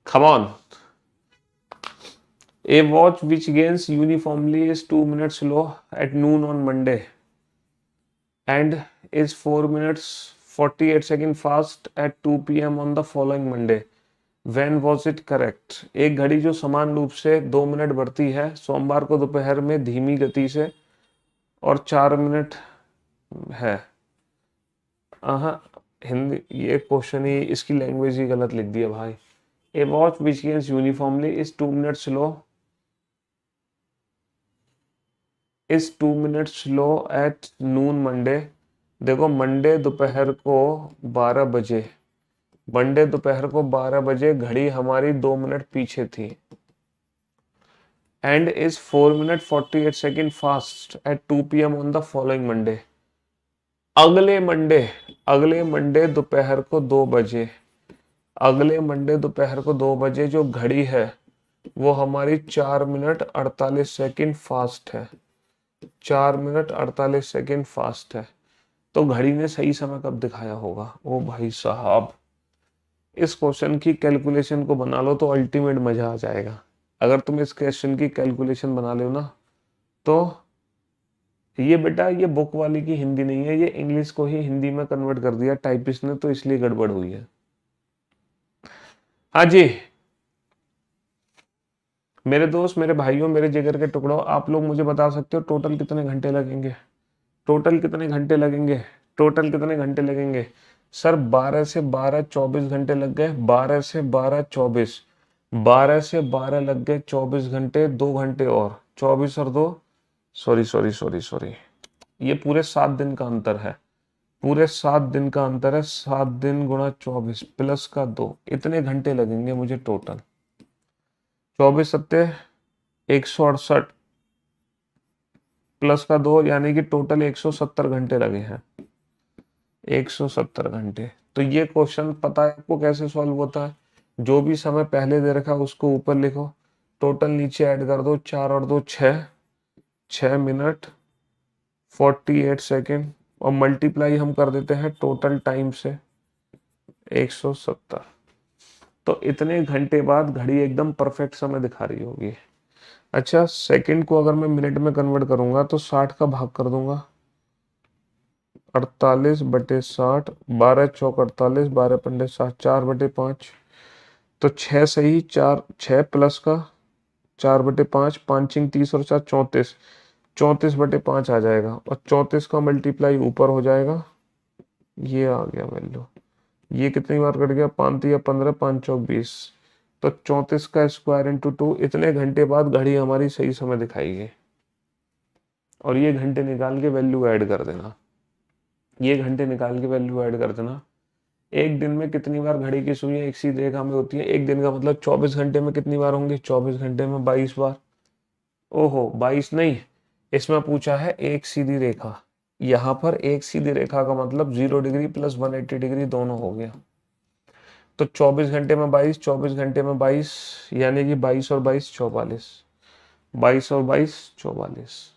come on. A watch which gains uniformly is 2 minutes slow at noon on Monday and is 4 minutes 48 seconds fast at 2 PM on the following Monday. When was it correct? एक घड़ी जो समान रूप से 2 मिनट बढ़ती है सोमवार को दोपहर में धीमी गति से और 4 मिनट है। हिंदी, ये क्वेश्चन ही, इसकी लैंग्वेज ही गलत लिख दी है भाई। A watch which gains uniformly is 2 minutes slow at noon Monday। देखो, मंडे दोपहर को 12 बजे घड़ी हमारी 2 मिनट पीछे थी। And is 4 minute 48 second fast at 2 PM on the following Monday. अगले मंडे दोपहर को 2 बजे जो घड़ी है वो हमारी 4 मिनट 48 सेकेंड फास्ट है। 4 मिनट 48 सेकेंड फास्ट है। तो घड़ी ने सही समय कब दिखाया होगा? ओ भाई साहब, इस क्वेश्चन की कैलकुलेशन को बना लो तो अल्टीमेट मजा आ जाएगा। अगर तुम इस क्वेश्चन की कैलकुलेशन बना लो ना, तो ये बेटा, ये बुक वाली की हिंदी नहीं है, ये इंग्लिश को ही हिंदी में कन्वर्ट कर दिया टाइपिस्ट ने, तो इसलिए गड़बड़ हुई है। हाँ जी मेरे दोस्त, मेरे भाइयों, मेरे जिगर के टुकड़ों, आप लोग मुझे बता सकते हो टोटल कितने घंटे लगेंगे? सर 12 से 12 24 घंटे लग गए। 12 से 12 24, 12 से 12 लग गए 24 घंटे, 2 घंटे और 24 और 2, सॉरी, ये पूरे 7 दिन का अंतर है। 7 दिन गुणा 24 प्लस का 2, इतने घंटे लगेंगे मुझे टोटल। 24 सत्ते 168 प्लस का 2, यानी कि टोटल 170 घंटे लगे हैं। 170 घंटे। तो ये क्वेश्चन पता है आपको कैसे सॉल्व होता है? जो भी समय पहले दे रखा है उसको ऊपर लिखो, टोटल नीचे ऐड कर दो, 4 और 2 6, 6 मिनट 48 सेकेंड, और मल्टीप्लाई हम कर देते हैं टोटल टाइम से 170। तो इतने घंटे बाद घड़ी एकदम परफेक्ट समय दिखा रही होगी। अच्छा, सेकंड को अगर मैं मिनट में कन्वर्ट करूंगा तो 60 का भाग कर दूंगा, 48/60, 12 चौक 48, 12 पंजे 60, 4/5, तो 6 सही, 4 6 प्लस का 4/5, 5 30 और 4 34, 34/5 आ जाएगा, और 34 का मल्टीप्लाई ऊपर हो जाएगा, ये आ गया वैल्यू। ये कितनी बार कट गया, 5 या 15, 5 चौक 20, तो 34 का स्क्वायर इंटू 2। इतने घंटे बाद घड़ी हमारी सही समय दिखाएगी। और ये घंटे निकाल के वैल्यू ऐड कर देना, ये घंटे निकाल के वैल्यू ऐड कर देना। एक दिन में कितनी बार घड़ी की सुइयां एक सीधी रेखा में होती है? एक दिन का मतलब 24 घंटे में कितनी बार होंगी? 24 घंटे में 22 बार। ओहो, 22 नहीं, इसमें पूछा है एक सीधी रेखा। यहाँ पर एक सीधी रेखा का मतलब 0 डिग्री प्लस 180 डिग्री दोनों हो गया। तो 24 घंटे में 22, 24 घंटे में 22, यानी कि 22 और 22 44, 22 और 22 44।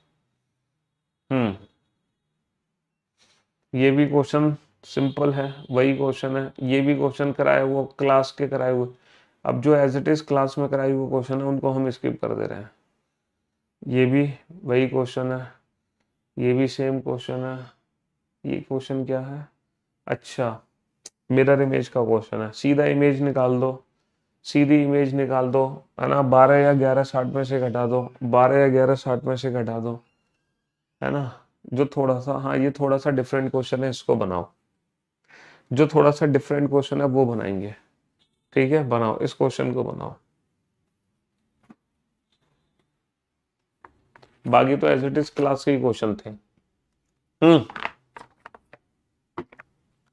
ये भी क्वेश्चन सिंपल है, वही क्वेश्चन है, ये भी क्वेश्चन कराए हुए क्लास के कराए हुए। अब जो एज इट इज क्लास में कराए हुए क्वेश्चन है उनको हम स्किप कर दे रहे हैं। ये भी वही क्वेश्चन है, ये भी सेम क्वेश्चन है। ये क्वेश्चन क्या है? अच्छा, मिरर इमेज का क्वेश्चन है। सीधा इमेज निकाल दो, सीधी इमेज निकाल दो, है ना। 12 या 11/60 में से घटा दो, 12 या 11/60 में से घटा दो, है ना। जो थोड़ा सा, हाँ ये थोड़ा सा डिफरेंट क्वेश्चन है, इसको बनाओ। जो थोड़ा सा डिफरेंट क्वेश्चन है वो बनाएंगे, ठीक है। बनाओ, इस क्वेश्चन को बनाओ, बाकी तो एज इट इज क्लास के ही क्वेश्चन थे।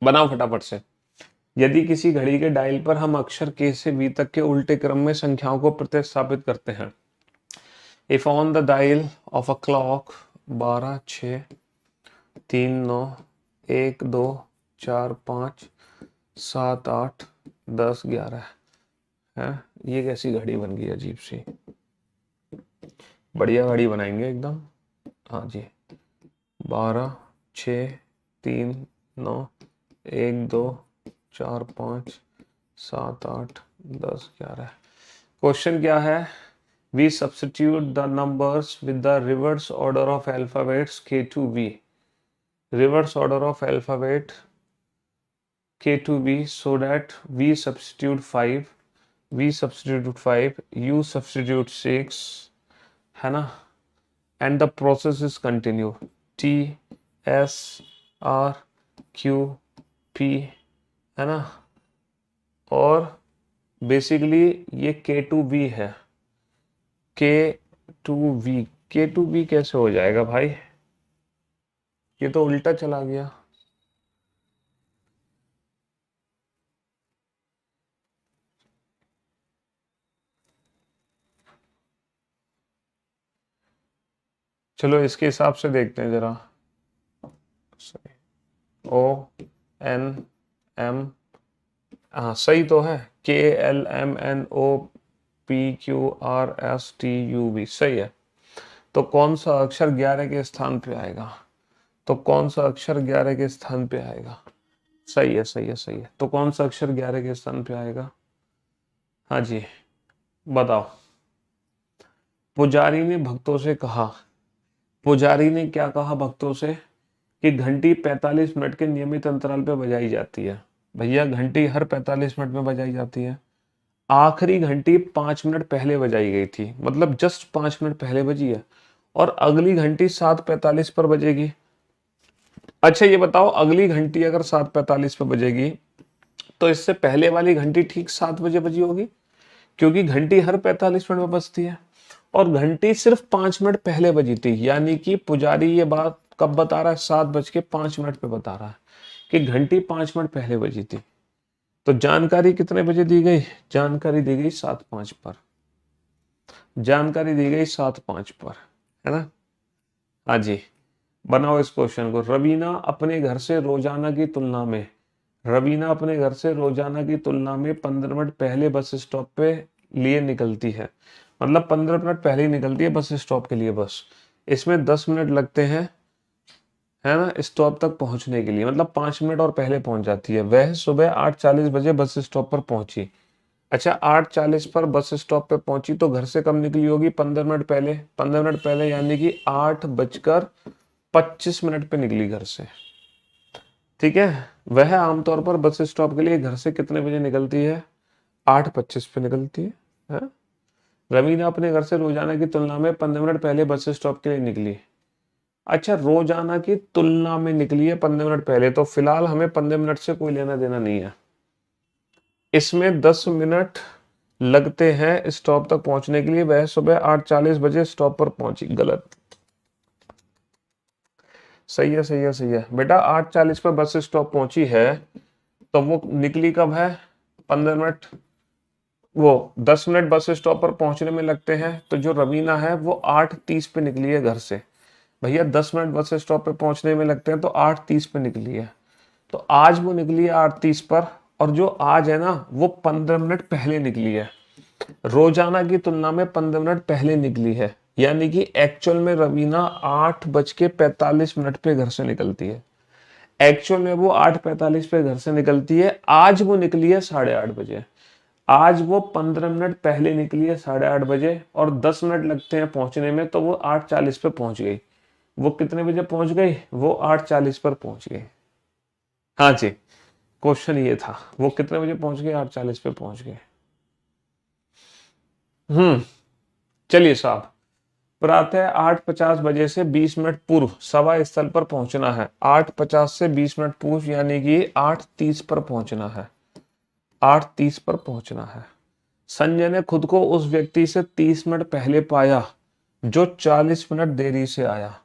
बनाओ फटाफट से। यदि किसी घड़ी के डायल पर हम अक्षर के से वी तक के उल्टे क्रम में संख्याओं को प्रतिस्थापित करते हैं। If on the dial of a clock 12 6 3 9 1 2 4 5 7 8 10 11 है, ये कैसी घड़ी बन गई अजीब सी। बढ़िया घड़ी बनाएंगे एकदम। हाँ जी, 12 6 3 9 1 2 4 5 7 8 10 11। क्वेश्चन क्या है? We substitute the numbers with the reverse order of alphabets K to V, reverse order of alphabet K to V, so that we substitute 5, we substitute 5, you substitute 6, है ना, and the process is continue, T S R Q P, है ना। और basically ये K2V है, K2V, K2V कैसे हो जाएगा भाई? ये तो उल्टा चला गया। चलो इसके हिसाब से देखते हैं जरा। O N M, हाँ सही तो है, KLMNOPQRSTUV सही है। तो कौन सा अक्षर 11 के स्थान पे आएगा? तो कौन सा अक्षर 11 के स्थान पे आएगा? सही है, सही है, सही है। तो कौन सा अक्षर 11 के स्थान पे आएगा? हाँ जी, बताओ। पुजारी ने भक्तों से कहा, पुजारी ने क्या कहा भक्तों से? कि घंटी 45 मिनट के नियमित अंतराल पे बजाई जाती है। भैया घंटी हर 45 मिनट में बजाई जाती है। आखिरी घंटी 5 मिनट पहले बजाई गई थी, मतलब जस्ट 5 मिनट पहले बजी है, और अगली घंटी 7:45 पर बजेगी। अच्छा ये बताओ, अगली घंटी अगर 7:45 पर बजेगी तो इससे पहले वाली घंटी ठीक 7 बजे बजी होगी, क्योंकि घंटी हर 45 मिनट में बजती है, और घंटी सिर्फ 5 मिनट पहले बजी थी। यानी कि पुजारी ये बात कब बता रहा है? 7:05 पे बता रहा है कि घंटी 5 मिनट पहले बजी थी। तो जानकारी कितने बजे दी गई? जानकारी दी गई 7:05 पर, जानकारी दी गई 7:05 पर, है ना। हाँ जी, बनाओ इस क्वेश्चन को। रवीना अपने घर से रोजाना की तुलना में, रवीना अपने घर से रोजाना की तुलना में 15 मिनट पहले बस स्टॉप पे लिए निकलती है। मतलब 15 मिनट पहले ही निकलती है बस स्टॉप के लिए। बस इसमें 10 मिनट लगते हैं, है ना, स्टॉप तक पहुंचने के लिए, मतलब 5 मिनट और पहले पहुंच जाती है। वह सुबह 8:40 बजे बस स्टॉप पर पहुंची। अच्छा, 8:40 पर बस स्टॉप पे पहुंची तो घर से कब निकली होगी? 15 मिनट पहले। 15 मिनट पहले यानी कि 8:25 पे निकली घर से। ठीक है। वह आमतौर पर बस स्टॉप के लिए घर से कितने बजे निकलती है? 8:25 पे निकलती है? रवीना अपने घर से रोजाना की तुलना में 15 मिनट पहले बस स्टॉप के लिए निकली। अच्छा, रोजाना की तुलना में निकली है 15 मिनट पहले, तो फिलहाल हमें 15 मिनट से कोई लेना देना नहीं है। इसमें 10 मिनट लगते हैं स्टॉप तक पहुंचने के लिए। वह सुबह 8:40 बजे स्टॉप पर पहुंची। गलत। सही है, सही है, सही है बेटा। 8:40 पर बस स्टॉप पहुंची है तो वो निकली कब है? 15 मिनट। वो 10 मिनट बस स्टॉप पर पहुंचने में लगते हैं, तो जो रवीना है वो 8:30 पे निकली है घर से। भैया 10 मिनट बस स्टॉप पे पहुंचने में लगते हैं तो 8:30 पे निकली है। तो आज वो निकली है 8:30 पर, और जो आज है ना वो 15 मिनट पहले निकली है। रोजाना की तुलना में 15 मिनट पहले निकली है, यानी कि एक्चुअल में रवीना 8:45 पे घर से निकलती है। एक्चुअल में वो 8:45 पे घर से निकलती है। आज वो निकली है 8:30 बजे। आज वो 15 मिनट पहले निकली है 8:30 बजे, और 10 मिनट लगते हैं पहुंचने में, तो वो 8:40 पे पहुंच गई। वो कितने बजे पहुंच गई? वो 8:40 पर पहुंच गई। हाँ जी, क्वेश्चन ये था, वो कितने बजे पहुंच गए? 8:40 पे पहुंच गए। चलिए साहब। प्रातः 8:50 बजे से 20 मिनट पूर्व सभा स्थल पर पहुंचना है। 8:50 से 20 मिनट पूर्व यानी कि 8:30 पर पहुंचना है। 8:30 पर पहुंचना है। संजय ने खुद को उस व्यक्ति से 30 मिनट पहले पाया जो 40 मिनट देरी से आया।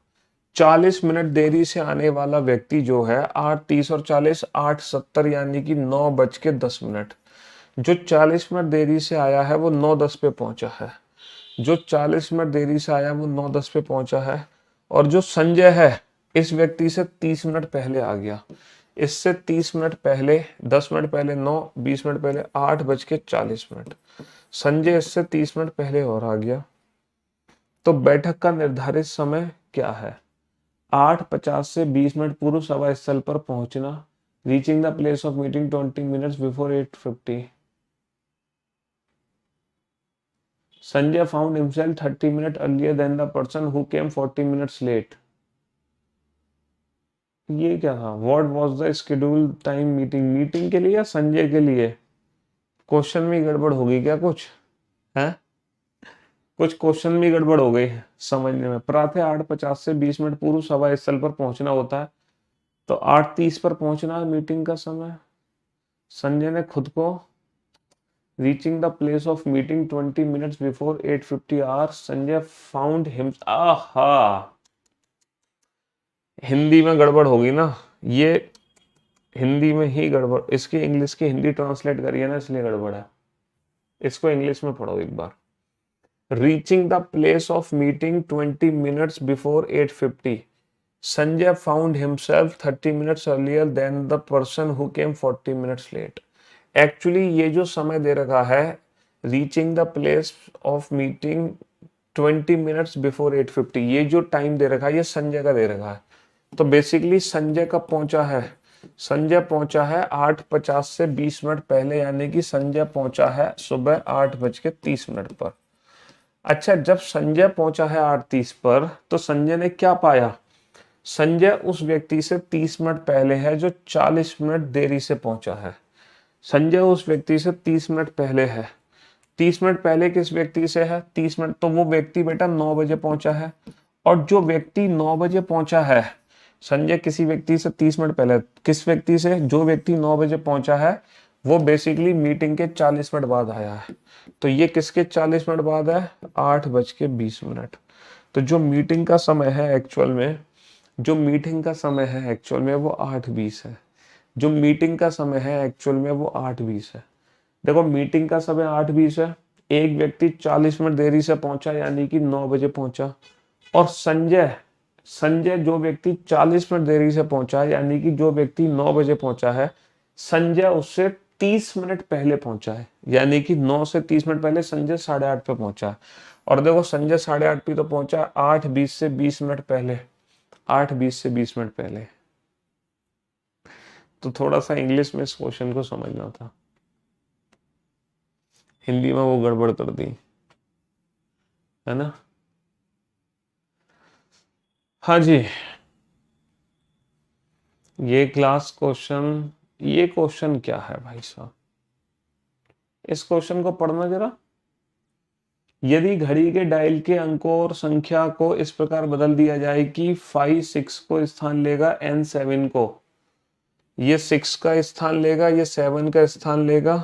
40 मिनट देरी से आने वाला व्यक्ति जो है 8:30 और 40 8:70 यानी कि 9:10। जो 40 मिनट देरी से आया है वो 9:10 पे पहुंचा है। जो 40 मिनट देरी से आया वो 9:10 पे पहुंचा है। और जो संजय है इस व्यक्ति से 30 मिनट पहले आ गया। इससे 30 मिनट पहले, 10 मिनट पहले 9, 20 मिनट पहले 8:40। संजय इससे 30 मिनट पहले और आ गया। तो बैठक का निर्धारित समय क्या है? 8:50 से 20 मिनट पूर्व सभा स्थल पर पहुंचना। Reaching the place of meeting 20 minutes before 8:50। Sanjay found himself 30 minutes earlier than the person who came 40 minutes late. ये क्या था? What was the schedule time meeting? Meeting के लिए या संजय के लिए? क्वेश्चन में गड़बड़ होगी क्या कुछ? है कुछ क्वेश्चन में गड़बड़ हो गई समझने में। प्रातः 8:50 से 20 मिनट पूर्व सभा स्थल पर पहुंचना होता है, तो 8:30 पर पहुंचना मीटिंग का समय। संजय ने खुद को reaching the place of meeting 20 minutes before 8:50 hour. Sanjay found him. आहा, हिंदी में गड़बड़ होगी ना ये, हिंदी में ही गड़बड़। इसकी इंग्लिश की हिंदी ट्रांसलेट करिए ना, इसलिए गड़बड़ है। इसको इंग्लिश में पढ़ो एक बार। Reaching the place of meeting 20 minutes before 8:50, Sanjay found himself 30 minutes earlier than the person who came 40 minutes late. Actually ये जो समय दे रखा है reaching the place of meeting 20 minutes before 8:50, ये जो टाइम दे रखा है ये संजय का दे रखा है। तो बेसिकली संजय कब पहुंचा है? संजय पहुंचा है 8:50 से 20 मिनट पहले, यानी कि संजय पहुंचा है सुबह 8:30 पर। अच्छा, जब संजय पहुंचा है 8:30 पर तो संजय ने क्या पाया? संजय उस व्यक्ति से 30 मिनट पहले है जो 40 मिनट देरी से पहुंचा है। संजय उस व्यक्ति से 30 मिनट पहले है। 30 मिनट पहले किस व्यक्ति से है? 30 मिनट, तो वो व्यक्ति बेटा 9 बजे पहुंचा है। और जो व्यक्ति 9 बजे पहुंचा है, संजय किसी व्यक्ति से 30 मिनट पहले, किस व्यक्ति से? जो व्यक्ति 9 बजे पहुंचा है वो बेसिकली मीटिंग के 40 मिनट बाद आया है। तो ये किसके 40 मिनट बाद है? 8:20। तो जो मीटिंग का समय है एक्चुअल में, जो मीटिंग का समय है एक्चुअल में वो 8:20 है। जो मीटिंग का समय है एक्चुअल में वो 8:20 है। देखो मीटिंग का समय 8:20 है। एक व्यक्ति 40 मिनट देरी से पहुंचा यानी कि 9 बजे पहुंचा। और संजय संजय जो व्यक्ति 40 मिनट देरी से पहुंचा यानी कि जो व्यक्ति 9 बजे पहुंचा है, संजय उससे 30 मिनट पहले पहुंचा है, यानी कि 9 से 30 मिनट पहले संजय 8:30 पे पहुंचा है। और देखो संजय 8:30 पे तो पहुंचा 8:20 से 20 मिनट पहले, 8:20 से 20 मिनट पहले। तो थोड़ा सा इंग्लिश में इस क्वेश्चन को समझना था, हिंदी में वो गड़बड़ कर दी है ना। हाँ जी, ये क्वेश्चन क्या है भाई साहब, इस क्वेश्चन को पढ़ना जरा। यदि घड़ी के डायल के अंकों और संख्या को इस प्रकार बदल दिया जाए कि 5 6 को स्थान लेगा, n 7 को, ये 6 का स्थान लेगा, ये 7 का स्थान लेगा,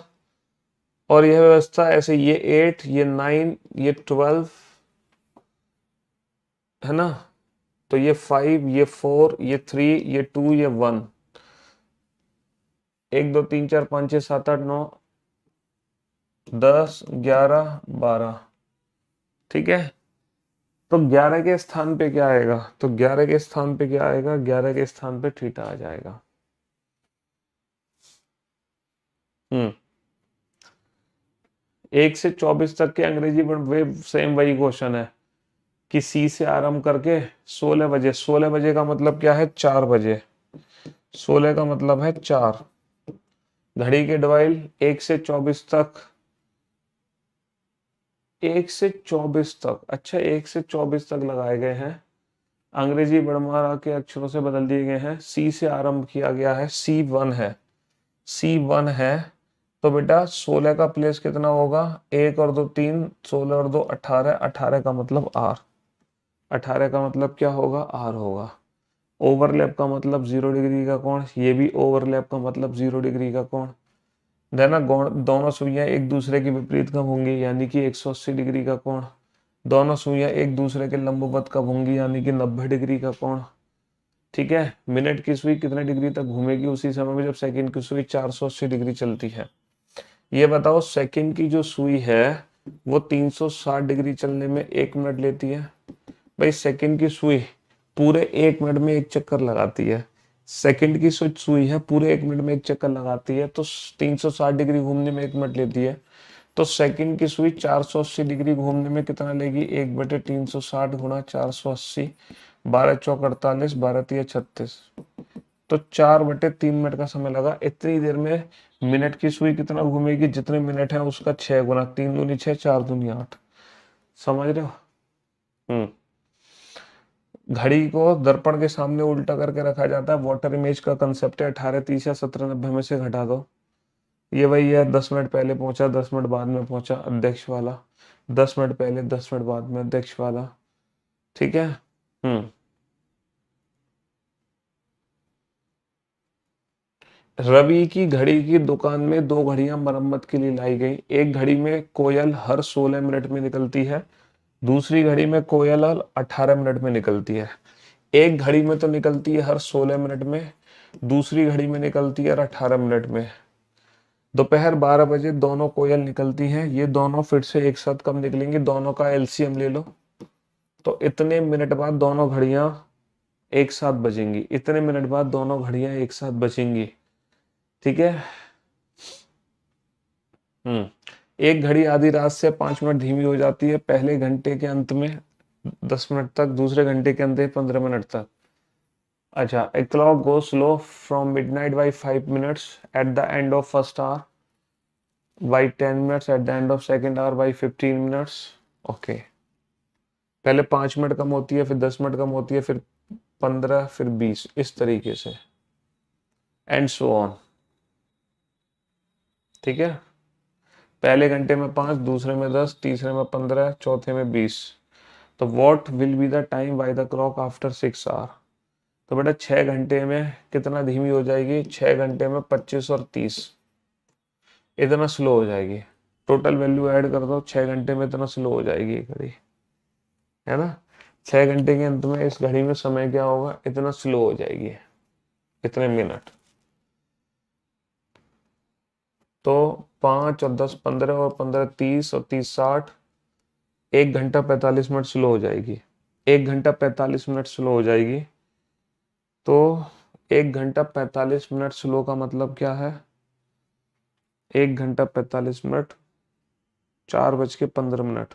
और यह व्यवस्था ऐसे, ये 8, ये 9, ये 12 है ना। तो ये 5, ये 4, ये 3, ये 2, ये 1, 1 2 3 4 5 6 7 8 9 10 11 12, ठीक है। तो 11 के स्थान पे क्या आएगा, तो 11 के स्थान पे क्या आएगा, 11 के स्थान पे थीटा आ जाएगा। 1 से 24 तक के अंग्रेजी वे सेम वही क्वेश्चन है कि सी से आरंभ करके 16 बजे, 16 बजे का मतलब क्या है, 4 बजे, 16 का मतलब है 4। घड़ी के डायल 1 से 24 तक, 1 से 24 तक, अच्छा 1 से 24 तक लगाए गए हैं, अंग्रेजी वर्णमाला के अक्षरों से बदल दिए गए हैं, सी से आरंभ किया गया है, C1 है, C1 है। तो बेटा 16 का प्लेस कितना होगा, 1 और 2 3, 16 और 2 18, 18 का मतलब R, 18 का मतलब क्या होगा, R होगा। ओवरलैप का मतलब 0 डिग्री का कोण, ये भी ओवरलैप का मतलब 0 डिग्री का कोण, देना दोनों सुइयां एक दूसरे के विपरीत कब होंगी, यानी कि 180 डिग्री का कोण। दोनों सुइयां एक दूसरे के लंबवत कब होंगी, यानी कि 90 डिग्री का कोण, ठीक है। मिनट की सुई कितने डिग्री तक घूमेगी उसी समय में जब सेकंड की सुई 480 डिग्री चलती है। ये बताओ सेकंड की जो सुई है वो 360 डिग्री चलने में 1 मिनट लेती है। भाई सेकंड की सुई पूरे 1 मिनट में एक चक्कर लगाती है, सेकंड की सुई है पूरे 1 मिनट में एक चक्कर लगाती है, तो 360 डिग्री घूमने में 1 मिनट लेती है। तो सेकंड की सुई 480 डिग्री घूमने में कितना लेगी, 1/360 गुणा 480, 12 चौक 48, 12 तिया 36, तो 4/3 मिनट का समय लगा। इतनी देर में मिनट की सुई कितना घूमेगी, जितने मिनट है उसका 6 गुना, 3 दूनी 6, 4 दूनी 8, समझ रहे हो। घड़ी को दर्पण के सामने उल्टा करके रखा जाता है, वाटर इमेज का कंसेप्ट है। 18 30 या 17 90 में से घटा दो, ये वही है, 10 मिनट पहले पहुंचा 10 मिनट बाद में पहुंचा, अध्यक्ष वाला, 10 मिनट पहले 10 मिनट बाद में अध्यक्ष वाला, ठीक है। रवि की घड़ी की दुकान में 2 घड़ियां मरम्मत के लिए लाई गई। एक घड़ी में कोयल हर 16 मिनट में निकलती है, दूसरी घड़ी में कोयल हर 18 मिनट में निकलती है। एक घड़ी में तो निकलती है हर 16 मिनट में, दूसरी घड़ी में निकलती है हर 18 मिनट में। दोपहर 12 बजे दोनों कोयल निकलती हैं, ये दोनों फिर से एक साथ कब निकलेंगी, दोनों का एलसीएम ले लो, तो इतने मिनट बाद दोनों घड़ियां एक साथ बजेंगी, इतने मिनट बाद दोनों घड़ियां एक साथ बजेंगी, ठीक है। एक घड़ी आधी रात से 5 मिनट धीमी हो जाती है, पहले घंटे के अंत में 10 मिनट तक, दूसरे घंटे के अंत में 15 मिनट तक। अच्छा, a clock goes slow from midnight by 5 minutes at the end of first hour, by 10 minutes at the end of second hour, by 15 minutes, okay. पहले 5 मिनट कम होती है, फिर 10 मिनट कम होती है, फिर 15, फिर 20, इस तरीके से, एंड सो ऑन, ठीक है। पहले घंटे में 5, दूसरे में 10, तीसरे में 15, चौथे में 20। तो what will be the time by the clock after 6 hour, तो बेटा 6 घंटे में कितना धीमी हो जाएगी, 6 घंटे में 25 और 30, इतना स्लो हो जाएगी। टोटल वैल्यू ऐड कर दो, 6 घंटे में इतना स्लो हो जाएगी ये घड़ी, है ना। 6 घंटे के अंत में इस घड़ी में समय क्या होगा, इतना स्लो हो जाएगी, इतने मिनट। तो 5 और 10 15 और 15 30 और 30 60, 1 घंटा 45 मिनट स्लो हो जाएगी, 1 घंटा 45 मिनट स्लो हो जाएगी। तो 1 घंटा 45 मिनट स्लो का मतलब क्या है, 1 घंटा 45 मिनट, 4:15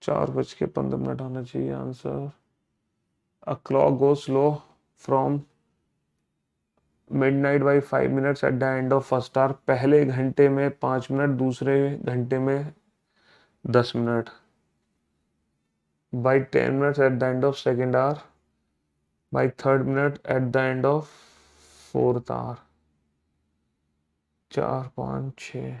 4:15 आना चाहिए answer. A clock go slow from midnight by 5 minutes at the end of first hour. पहले घंटे में 5 मिनट, दूसरे घंटे में 10 minute. By 10 minutes at the end of second hour, by third minute at the end of fourth hour. 4 5 6,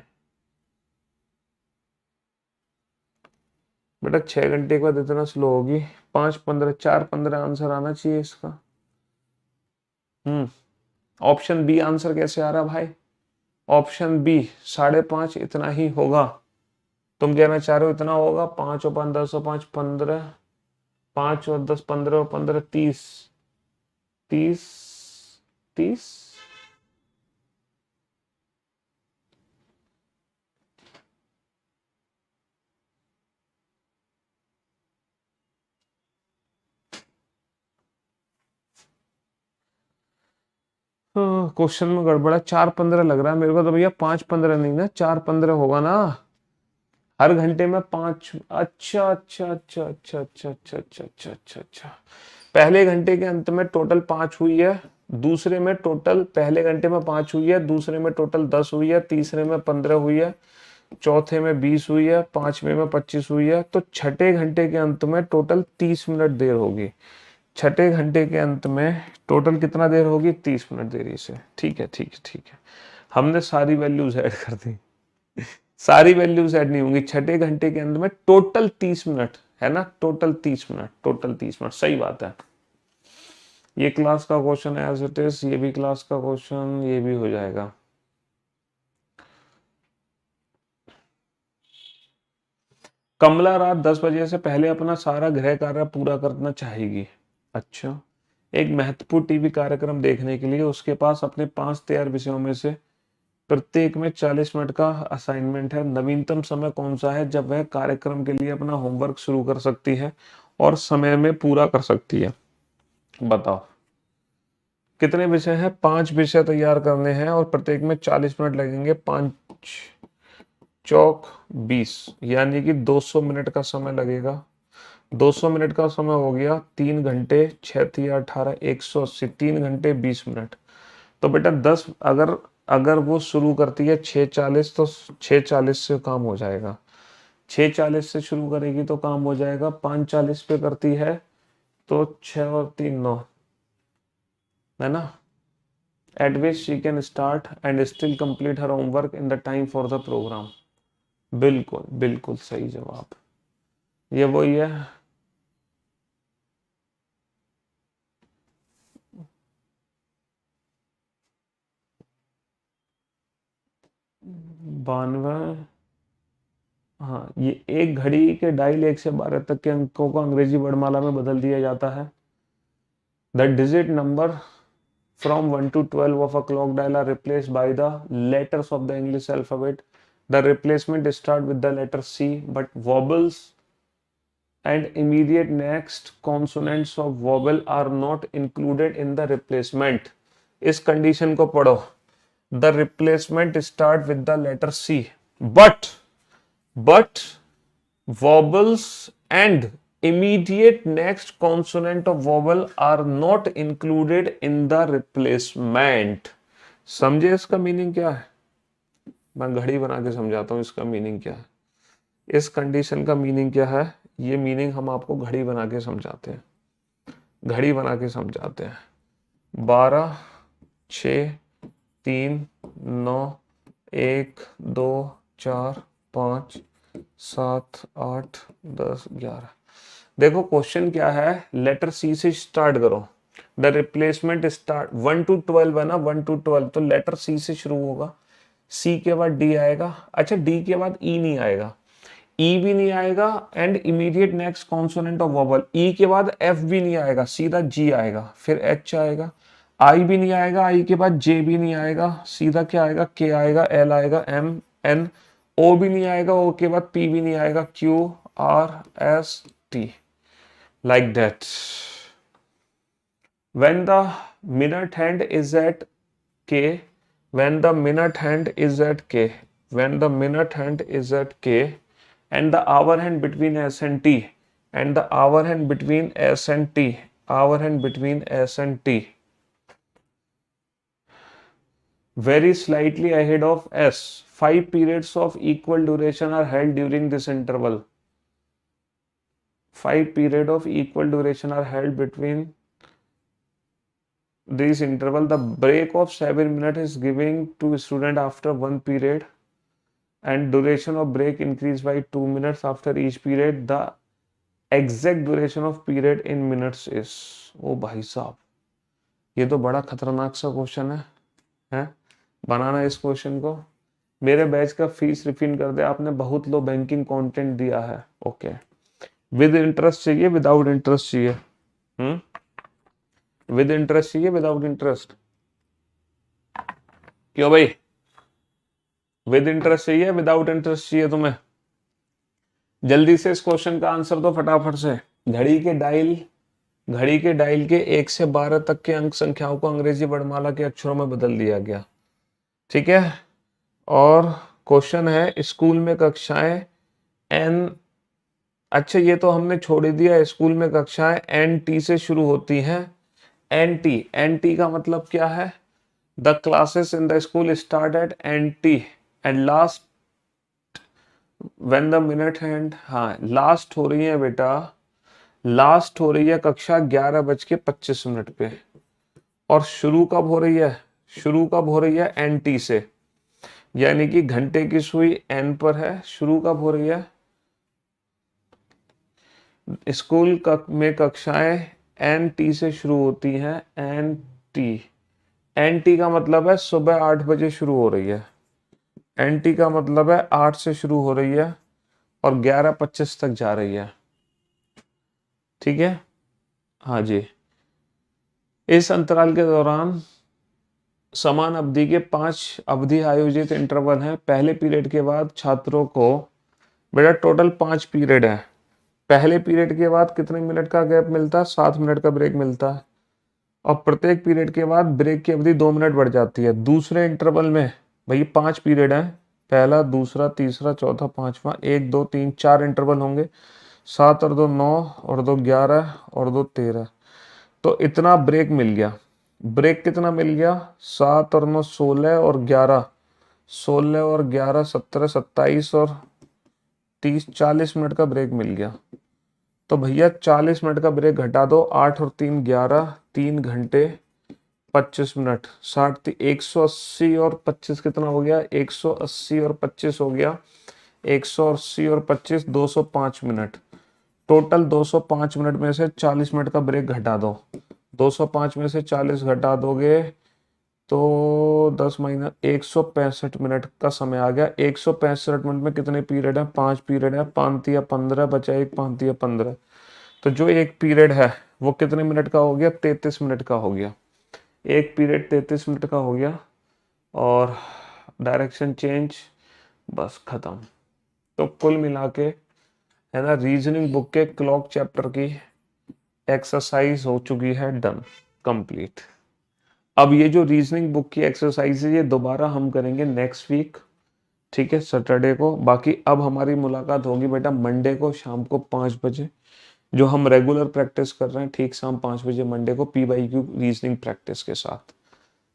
बेटा 6 घंटे के बाद इतना स्लो होगी। 5:15, 4:15 आंसर आना चाहिए इसका। ऑप्शन बी आंसर कैसे आ रहा भाई? ऑप्शन बी 5:30 इतना ही होगा। तुम कहना चाह रहे हो इतना होगा? 5 और 5 10 और 5 15, 5 और 10 15 और 15 30, 30 30। क्वेश्चन में गड़बड़ा। 4:15 लग रहा है मेरे को तो भैया। 5:15 नहीं ना, 4:15 होगा ना। हर घंटे में 5। अच्छा अच्छा अच्छा अच्छा अच्छा अच्छा अच्छा अच्छा अच्छा अच्छा। पहले घंटे के अंत में टोटल 5 हुई है, दूसरे में टोटल, पहले घंटे में 5 हुई है, दूसरे में टोटल 10 हुई है, तीसरे में 15 हुई है, चौथे में 20 हुई है, पांचवे में 25 हुई है। तो छठे घंटे के अंत में टोटल 30 मिनट देर होगी। छठे घंटे के अंत में टोटल कितना देर होगी? 30 मिनट देरी से। ठीक है ठीक है ठीक है। हमने सारी वैल्यूज ऐड कर दी। सारी वैल्यूज ऐड नहीं होंगी। छठे घंटे के अंत में टोटल 30 मिनट है ना, टोटल 30 मिनट, टोटल 30 मिनट। सही बात है। ये क्लास का क्वेश्चन है एज इट इज, ये भी क्लास का क्वेश्चन, ये भी हो जाएगा। कमला रात 10 बजे से पहले अपना सारा गृह कार्य पूरा करना चाहेगी। अच्छा। एक महत्वपूर्ण टीवी कार्यक्रम देखने के लिए उसके पास अपने 5 तैयार विषयों में से प्रत्येक में 40 मिनट का असाइनमेंट है। नवीनतम समय कौन सा है जब वह कार्यक्रम के लिए अपना होमवर्क शुरू कर सकती है और समय में पूरा कर सकती है? बताओ। कितने विषय हैं? 5 विषय तैयार करने हैं और प्रत्येक में 40 मिनट लगेंगे। 5 चौक 20, यानी कि 200 मिनट का समय लगेगा। 200 मिनट का समय हो गया 3 घंटे 6 तिया 18, 180, 3 घंटे 20 मिनट। तो बेटा 10, अगर अगर वो शुरू करती है 6:40 तो 6:40 से काम हो जाएगा। 6:40 से शुरू करेगी तो काम हो जाएगा। 5:40 पे करती है तो 6 और 3 9, है ना। At which she can start and still complete her homework in the time for the program। बिल्कुल बिल्कुल सही जवाब। ये वही है। 92। हाँ, ये एक घड़ी के डायल 1 से 12 तक के अंकों को अंग्रेजी वर्णमाला में बदल दिया जाता है। The digit number from 1 to 12 of a clock dial are replaced by the letters of the English alphabet. The replacement start with the letter C, but vowels and immediate next consonants of vowel are not included in the replacement। इस condition को पढ़ो। The replacement start with the letter C, but vowels and immediate next consonant of vowel are not included in the replacement। समझे इसका meaning क्या है? मैं घड़ी बना के समझाता हूं इसका मीनिंग क्या है। इस कंडीशन का मीनिंग क्या है, ये मीनिंग हम आपको घड़ी बना के समझाते हैं। घड़ी बना के समझाते हैं। 12 6 3 9 1 2 4 5 7 8 10 11। देखो क्वेश्चन क्या है, लेटर सी से स्टार्ट करो। द रिप्लेसमेंट स्टार्ट 1 to 12 है ना, 1 to 12 तो लेटर सी से शुरू होगा। सी के बाद डी आएगा। अच्छा, डी के बाद ई नहीं आएगा, ई भी नहीं आएगा and immediate next consonant of vowel. E के बाद एफ भी नहीं आएगा, सीधा जी आएगा, फिर एच आएगा। आई भी नहीं आएगा, आई के बाद जे भी नहीं आएगा, सीधा क्या आएगा? के आएगा, एल आएगा, एम एन। ओ भी नहीं आएगा, ओ के बाद पी भी नहीं आएगा, Q R S T, like that. When the minute hand is at K, when the minute hand is at k, when the minute hand is at k and the hour hand between s and t, and the hour hand between s and t, hour hand between s and t very slightly ahead of s, 5 periods of equal duration are held during this interval. 5 period of equal duration are held between this interval. The break of 7 minutes is given to student after 1 period and duration of break increase by 2 minutes after each period. The exact duration of period in minutes is, ओ भाई साहब ये तो बड़ा खतरनाक सा question है बनाना इस question को। मेरे बैच का फीस रिफंड कर दे, आपने बहुत लो बैंकिंग कंटेंट दिया है। ओके, विद इंटरेस्ट चाहिए विदाउट इंटरेस्ट चाहिए? विद इंटरेस्ट चाहिए विदाउट इंटरेस्ट? क्यों भाई, विद इंटरेस्ट चाहिए विदाउट इंटरेस्ट चाहिए तुम्हें? जल्दी से इस क्वेश्चन का आंसर दो फटाफट से। घड़ी के डायल के 1 से 12 तक के अंक संख्याओं को अंग्रेजी वर्णमाला के अक्षरों में बदल दिया गया। ठीक है, और क्वेश्चन है स्कूल में कक्षाएं एन, अच्छा ये तो हमने छोड़ ही दिया, स्कूल में कक्षाएं एन टी से शुरू होती हैं। एन टी का मतलब क्या है? The classes in the school start at N T and last when the minute hand, हाँ लास्ट हो रही है बेटा, लास्ट हो रही है कक्षा 11:25 पे। और शुरू कब हो रही है? शुरू कब हो रही है? एन टी से, यानी कि घंटे की सुई एन पर है। शुरू कब हो रही है? स्कूल में कक्षाएं एन टी से शुरू होती हैं। एन टी का मतलब है सुबह 8 बजे शुरू हो रही है। एन टी का मतलब है 8 से शुरू हो रही है और 11:25 तक जा रही है। ठीक है, हाँ जी। इस अंतराल के दौरान समान अवधि के 5 अवधि आयोजित इंटरवल हैं। पहले पीरियड के बाद छात्रों को, बेटा टोटल 5 पीरियड है। पहले पीरियड के बाद कितने मिनट का गैप मिलता है? 7 मिनट का ब्रेक मिलता है और प्रत्येक पीरियड के बाद ब्रेक की अवधि 2 मिनट बढ़ जाती है। दूसरे इंटरवल में भाई 5 पीरियड है, पहला, दूसरा, तीसरा, चौथा, पांचवा, 1 2 3 4 इंटरवल होंगे। 7 और 2 9 और 2 11 और 2 13, तो इतना ब्रेक मिल गया। ब्रेक कितना मिल गया? 7 और 9 16 और 11, 16 और 11 17 27 और 30, 40 मिनट का ब्रेक मिल गया। तो भैया 40 मिनट का ब्रेक घटा दो, 8 और 3 11, 3 घंटे 25 मिनट, 60 180 और 25 कितना हो गया? 180 और 25 हो गया, 180 और 25 205 मिनट। टोटल 205 मिनट में से 40 मिनट का ब्रेक घटा दो। 205 में से 40 घटा दोगे तो 10 माइनस 165 मिनट का समय आ गया। 165 मिनट में कितने पीरियड है? 5 पीरियड है। 5 या 15 बचा एक, 5 या 15, तो जो एक पीरियड है वो कितने मिनट का हो गया? 33 मिनट का हो गया। एक पीरियड 33 मिनट का हो गया और डायरेक्शन चेंज, बस खत्म। तो कुल मिला के है ना, रीजनिंग बुक के क्लॉक चैप्टर की एक्सरसाइज हो चुकी है डन, कंप्लीट। अब ये जो रीजनिंग बुक की एक्सरसाइज है ये दोबारा हम करेंगे नेक्स्ट वीक, ठीक है, सैटरडे को। बाकी अब हमारी मुलाकात होगी बेटा मंडे को शाम को 5 बजे, जो हम रेगुलर प्रैक्टिस कर रहे हैं, ठीक शाम 5 बजे मंडे को PYQ रीजनिंग प्रैक्टिस के साथ।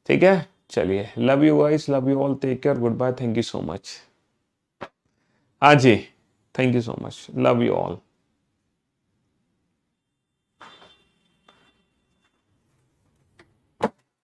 ठीक है, चलिए, love you guys, love you all, take care, goodbye, thank you so much. हाँ जी, thank you so much, love you all.